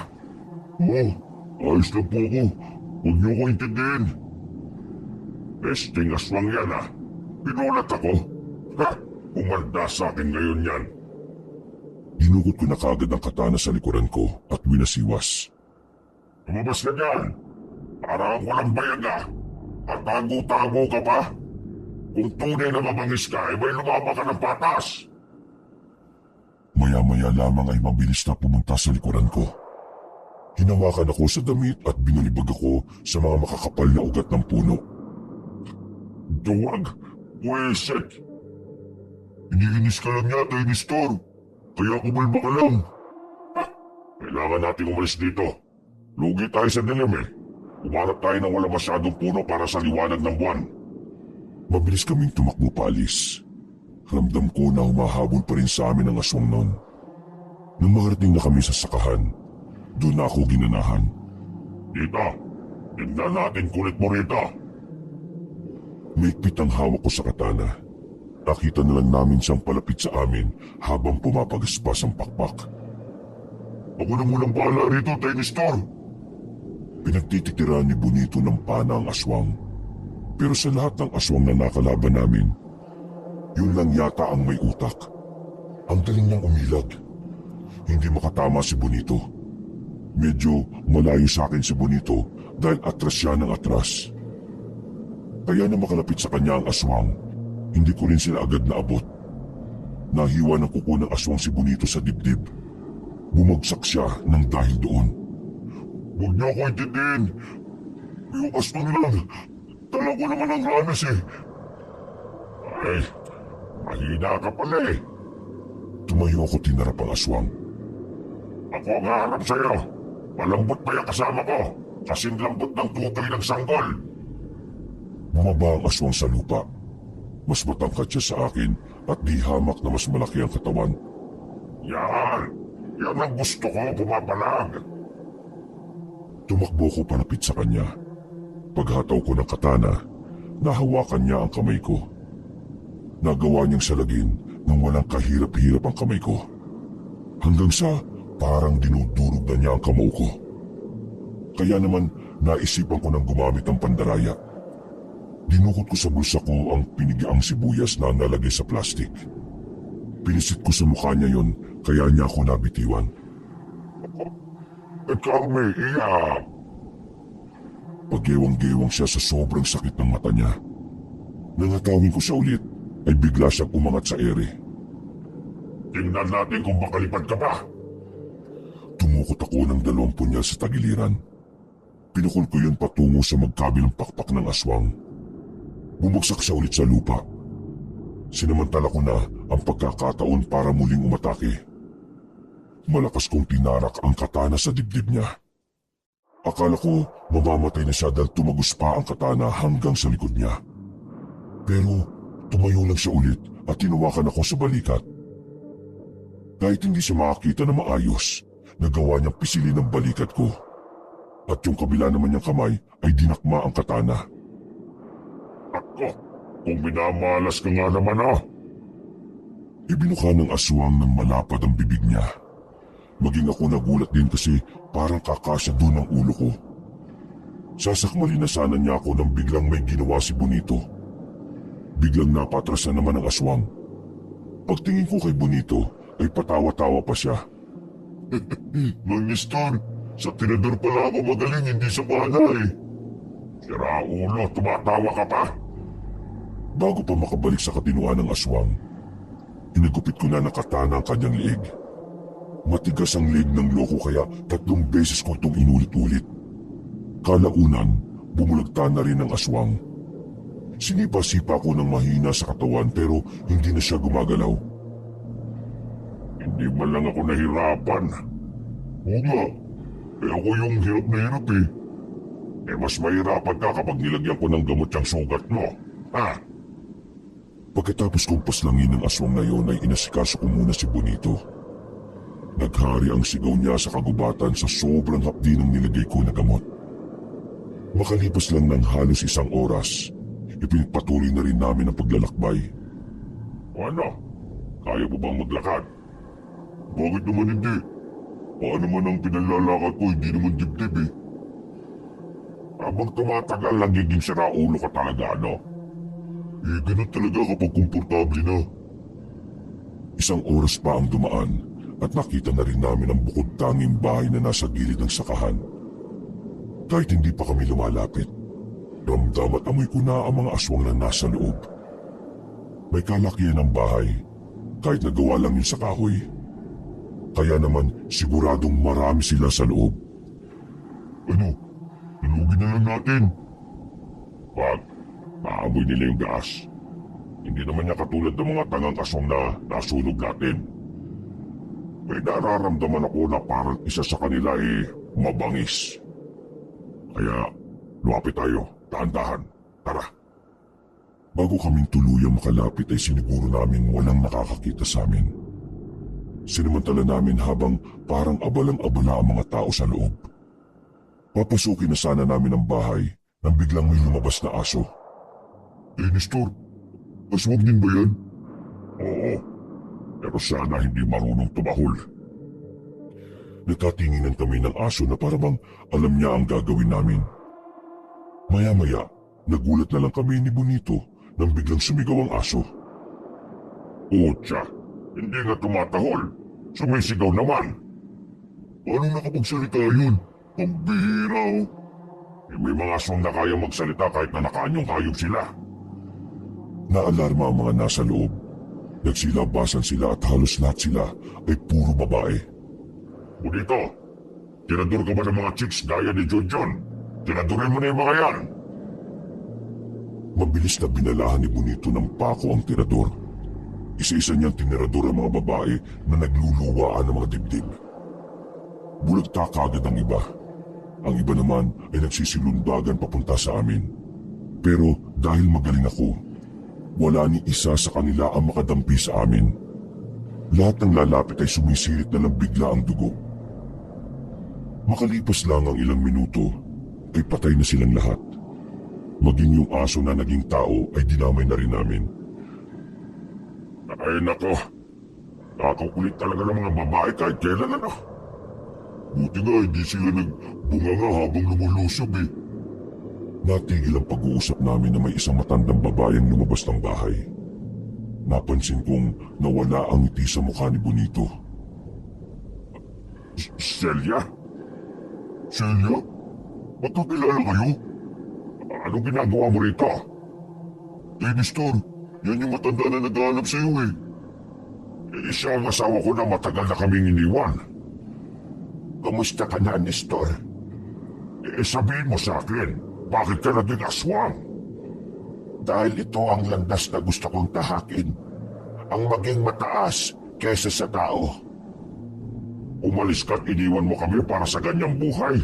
Oo, ayos lang po ako. Huwag niyo ko intindihin. Pesting aswang yan Pinulat ako. Umalda sa akin ngayon yan. Dinukot ko na kagad ang katana sa likuran ko at winasiwas. Tumabas ka dyan! Para ang walang bayag at tago-tago ka pa? Kung tunay na mabangis ka, may lumaba ka ng patas! Maya-maya lamang ay mabilis na pumunta sa likuran ko. Hinawakan ako sa damit at binalibag ako sa mga makakapal na ugat ng puno. Duwag! Pweset! Iniinis ka lang yata, Nestor. Kaya kumalma ka lang. Kailangan natin umalis dito. Lugi tayo sa dilim Umarap tayo ng wala masyadong puno para sa liwanag ng buwan. Mabilis kaming tumakbo paalis. Ramdam ko na humahabol pa rin sa amin ang aswang noon. Nang makarating na kami sa sakahan, doon na ako ginanahan. Dito, tignan natin kulit mo rito. Maigpit ang hawak ko sa katana. Nakita na lang namin siyang palapit sa amin habang pumapagaspas ang pakpak. Ako na munang bahala rito, Tay Nestor. Pinagtititiran ni Bonito ng pana ang aswang. Pero sa lahat ng aswang na nakalaban namin, yun lang yata ang may utak. Ang galing niyang umilag. Hindi makatama si Bonito. Medyo malayo sa akin si Bonito dahil atras siya ng atras. Kaya na makalapit sa kanya ang aswang, hindi ko rin sila agad naabot. Nahiwa ng kuko ng aswang si Bonito sa dibdib. Bumagsak siya ng dahil doon. Huwag niyo ako intindihin. Yung aswang lang. Dala ko naman ang ranas eh. Ay, mahina ka pala eh. Tumayo ako tinarap ang aswang. Ako ang harap sa'yo. Malambot pa yung kasama ko. Kasing lambot ng tutoy ng sanggol. Bumaba ang aswang sa lupa. Mas matangkad siya sa akin at di hamak na mas malaki ang katawan. Yan! Yan ang gusto ko, pumapalag. Tumakbo ko palapit sa kanya. Paghataw ko ng katana, nahawakan niya ang kamay ko. Nagawa niyang salagin nang walang kahirap-hirap ang kamay ko. Hanggang sa parang dinudurog na niya ang kamao ko. Kaya naman naisipan ko nang gumamit ng pandaraya. Dinukot ko sa bulsa ko ang pinigaang sibuyas na nalagay sa plastik. Pinisit ko sa mukha niya yon, kaya niya ako nabitiwan. Ikaw may iyak. Paggewang-gewang siya sa sobrang sakit ng mata niya. Nangatawin ko siya ulit, ay bigla siyang umangat sa ere. Tingnan natin kung makalipad ka pa. Tumukot ako ng 2 punyal sa tagiliran. Pinukol ko yun patungo sa magkabilang pakpak ng aswang. Bumagsak siya ulit sa lupa. Sinamantala ko na ang pagkakataon para muling umatake. Malakas kong tinarak ang katana sa dibdib niya. Akala ko mamamatay na siya dahil tumagos pa ang katana hanggang sa likod niya. Pero tumayo lang siya ulit at tinawakan ako sa balikat. Kahit hindi siya makakita na maayos, nagawa niyang pisilin ang balikat ko. At yung kabila naman niyang kamay ay dinakma ang katana. Ako, kung minamalas ka nga naman ah. Ibinuka ng aswang ng malapad ang bibig niya. Maging ako nagulat din kasi parang kakasya doon ang ulo ko. Sasakmali na sana niya ako nang biglang may ginawa si Bonito. Biglang napatras na naman ang aswang. Pagtingin ko kay Bonito ay patawa-tawa pa siya. Mang Nestor, sa tinador pala ako magaling, hindi sa bana eh. Sira ulo, tumatawa ka pa? Bago pa makabalik sa katinuan ng aswang, inagupit ko na ng katana ang kanyang liig. Matigas ang liig ng loko kaya 3 beses ko itong inulit-ulit. Kalaunan, bumulagta na rin ang aswang. Sinipa-sipa ko ng mahina sa katawan pero hindi na siya gumagalaw. Hindi man lang ako nahirapan. Oo nga, ako yung hirap na hirap eh. Mas mahirapan ka kapag nilagyan ko ng gamot yung sugat mo. Ha? Pagkatapos kong paslangin ng aswang na yon ay inasikaso ko muna si Bonito. Naghari ang sigaw niya sa kagubatan sa sobrang hapdi ng nilagay ko na gamot. Makalipas lang ng halos 1 oras, ipinagpatuloy na rin namin ang paglalakbay. Ano? Kaya mo bang maglakad? Bakit naman hindi? Paano man ang pinalalakad ko, hindi naman dibdib eh. Habang tumatagal, nagiging siraulo ka talaga, ano? Ganun talaga kapag komportable na. 1 oras pa ang dumaan at nakita na rin namin ang bukod tanging bahay na nasa gilid ng sakahan. Kahit hindi pa kami lumalapit, ramdam at amoy ko na ang mga aswang na nasa loob. May kalakihan ang bahay, kahit nagawa lang yun sa kahoy. Kaya naman siguradong marami sila sa loob. Ano? Nalugin na lang natin. Wag, naamoy nila yung gas. Hindi naman niya katulad ng mga tangang aswang na nasunog natin. May nararamdaman ako na parang isa sa kanila mabangis. Kaya lumapit tayo, dahan-dahan. Tara. Bago kaming tuluyang makalapit ay siniguro namin walang nakakakita sa amin. Sinamantala namin habang parang abalang-abala ang mga tao sa loob. Papasukin na sana namin ang bahay nang biglang may lumabas na aso. Nestor, aswang din ba yan? Oo, pero sana hindi marunong tumahol. Nagkatinginan kami ng aso na parang alam niya ang gagawin namin. Maya-maya, nagulat na lang kami ni Bonito nang biglang sumigaw ang aso. Utya, hindi nga tumatahol. Sumisigaw naman. Paano nakapagsalita yun? Ang bihira oh. May mga aswang na kaya magsalita kahit na nakaanyong hayop sila. Naalarma ang mga nasa loob. Nagsilabasan sila at halos lahat sila ay puro babae. Bonito, tinador ka ba ng mga chicks gaya ni Junjun? Tinadurin mo na yung mga yan. Mabilis na binalahan ni Bonito ng pako ang tirador. Isa-isa niyang tinirador ang mga babae na nagluluwaan ng mga dibdib. Bulagta kaagad ang iba. Ang iba naman ay nagsisilundagan papunta sa amin. Pero dahil magaling ako, wala ni isa sa kanila ang makadampi sa amin. Lahat ng lalapit ay sumisirit na lang bigla ang dugo. Makalipas lang ang ilang minuto, ay patay na silang lahat. Maging yung aso na naging tao ay dinamay na rin namin. Ay nako, nakakulit talaga ng mga babae kahit kailan ano. Buti nga hindi sila nagbunganga habang lumulusob eh. Natigil ang pag-uusap namin na may isang matandang babayang lumabas ng bahay. Napansin kong nawala ang ngiti sa mukha ni Bonito. Celia? Celia? Magkakilala kayo? Anong ginagawa mo rito? Nestor, yan yung matanda na naghahanap sa'yo eh. Siya ang asawa ko na matagal na kaming iniwan. Kamusta ka na, Nestor? Sabihin mo sa akin, bakit ka naging aswang? Dahil ito ang landas na gusto kong tahakin. Ang maging mataas kaysa sa tao. Umalis ka't iniwan mo kami para sa ganyang buhay.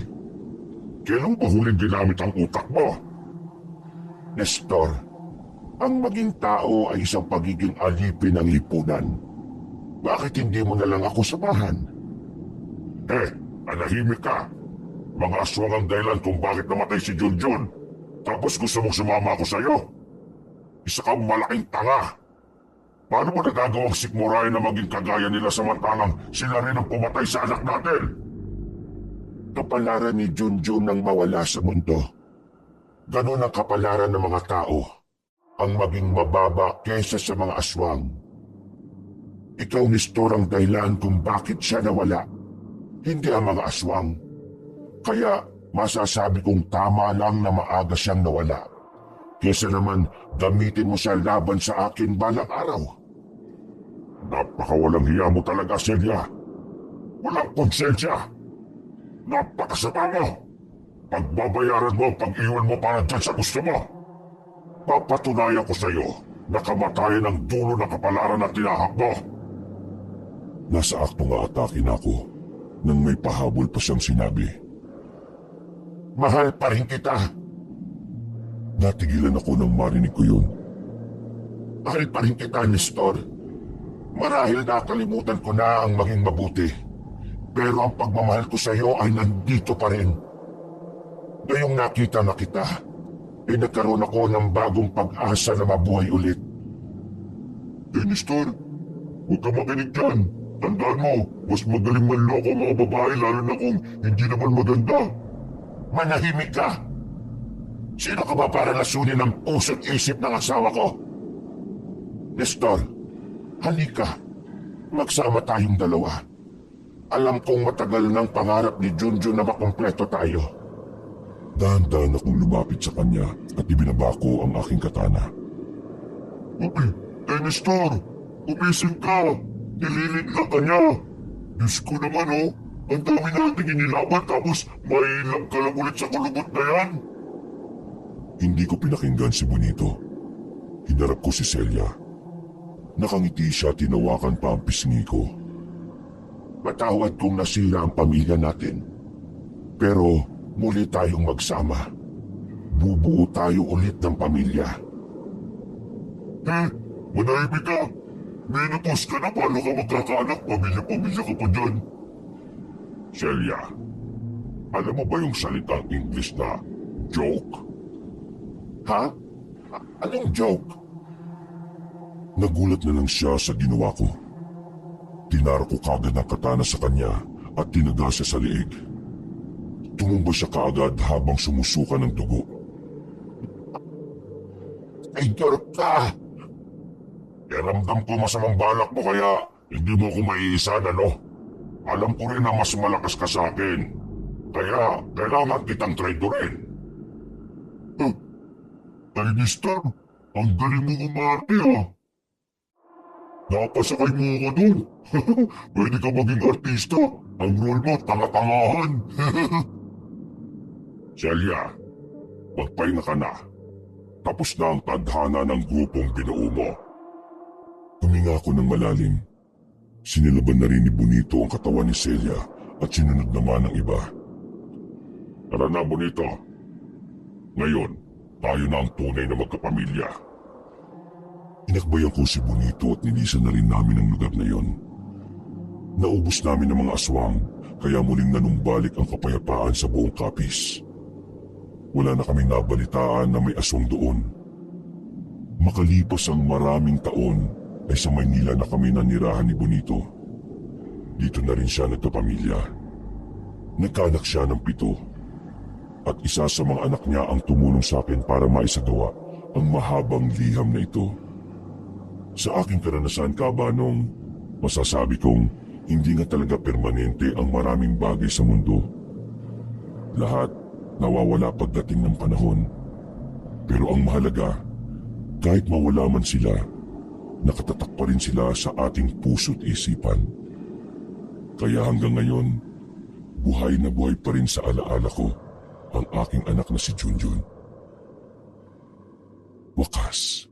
Kailan ba huling ginamit ang utak mo? Nestor, ang maging tao ay isang pagiging alipin ng lipunan. Bakit hindi mo na lang ako samahan? Anahimik ka. Mga aswang ang dahilan kung bakit namatay si Junjun. Tapos gusto mong sumama ako sa'yo? Isa kang malaking tanga. Paano mo nagagawang sikmurahin na maging kagaya nila samantalang sila rin ang pumatay sa anak natin? Kapalaran ni Junjun nang mawala sa mundo. Ganon ang kapalaran ng mga tao. Ang maging mababa kaysa sa mga aswang. Ikaw, Nestor, ang dahilan kung bakit siya nawala. Hindi ang mga aswang. Kaya masasabi kong tama lang na maaga siyang nawala. Kesa naman gamitin mo siya laban sa akin balang araw. Napakawalang hiya mo talaga, Celia. Walang konsensya. Napakasama mo. Pagbabayaran mo ang pag-iwan mo para dyan sa gusto mo. Papatunayan ko sa iyo na kamatayan ang dulo ng kapalaran na tinahak mo. Nasa akto nga atake na ako nang may pahabol pa siyang sinabi. Mahal pa rin kita. Natigilan ako nang marinig ko yun. Mahal pa rin kita, Nestor. Marahil nakalimutan ko na ang maging mabuti. Pero ang pagmamahal ko sa iyo ay nandito pa rin. Ngayong nakita na kita, ay nagkaroon ako ng bagong pag-asa na mabuhay ulit. Nestor, huwag ka makinig dyan. Tandaan mo, mas magaling manloko ang mga babae lalo na kung hindi naman maganda. Manahimik ka! Sino ka ba para lasunin ang puso't isip ng asawa ko? Nestor, halika. Magsama tayong dalawa. Alam kong matagal ng pangarap ni Junjun na makumpleto tayo. Dahan-dahan akong lumapit sa kanya at ibinaba ko ang aking katana. Nestor, umising ka! Nililigla ka niya! Diyos ko naman oh! Ang dami nating inilaban tapos mailang ka lang ulit sa kulubot na yan! Hindi ko pinakinggan si Bonito. Hinarap ko si Celia. Nakangiti siya, tinawakan pa ang pisngi ko. Matawad kung nasira ang pamilya natin. Pero muli tayong magsama. Bubuo tayo ulit ng pamilya. Manahimik ka! Menopause ka na, paano ka magkakaanak? Pamilya-pamilya ka pa dyan. Celia, alam mo ba yung salitang English na joke? Ha? Anong joke? Nagulat na lang siya sa ginawa ko. Tinara ko kagad ang katana sa kanya at tinaga siya sa liig. Tumumba siya kaagad habang sumusuka ng dugo. Traitor ka! Ramdam ko masamang balak mo kaya hindi mo ko maiisan, ano? Alam ko rin na mas malakas ka sa akin. Kaya kailangan kitang traidorin. Ay, mister, ang galing mo umarte ah. Napasakay mo ako dun. Pwede ka maging artista. Ang role mo, tanga-tangahan. Celia, magpahinga ka na. Tapos na ang tadhana ng grupong binuo mo. Huminga ako ng malalim. Sinilaban na rin ni Bonito ang katawan ni Celia at sinunod naman ng iba. Tara na, Bonito. Ngayon, tayo na ang tunay na magkapamilya. Inakbayan ko si Bonito at nilisan na rin namin ang lugar na yon. Naubos namin ang mga aswang, kaya muling nanumbalik ang kapayapaan sa buong Capiz. Wala na kaming nabalitaan na may aswang doon. Makalipas ang maraming taon, ay sa Maynila na kami nanirahan ni Bonito. Dito na rin siya nagkapamilya. Nagkaanak siya ng 7. At isa sa mga anak niya ang tumulong sa akin para maisagawa ang mahabang liham na ito. Sa aking karanasan, Kabanong, masasabi kong hindi nga talaga permanente ang maraming bagay sa mundo. Lahat nawawala pagdating ng panahon. Pero ang mahalaga, kahit mawala man sila, nakatatak pa rin sila sa ating puso't isipan. Kaya hanggang ngayon, buhay na buhay pa rin sa alaala ko ang aking anak na si Junjun. Wakas.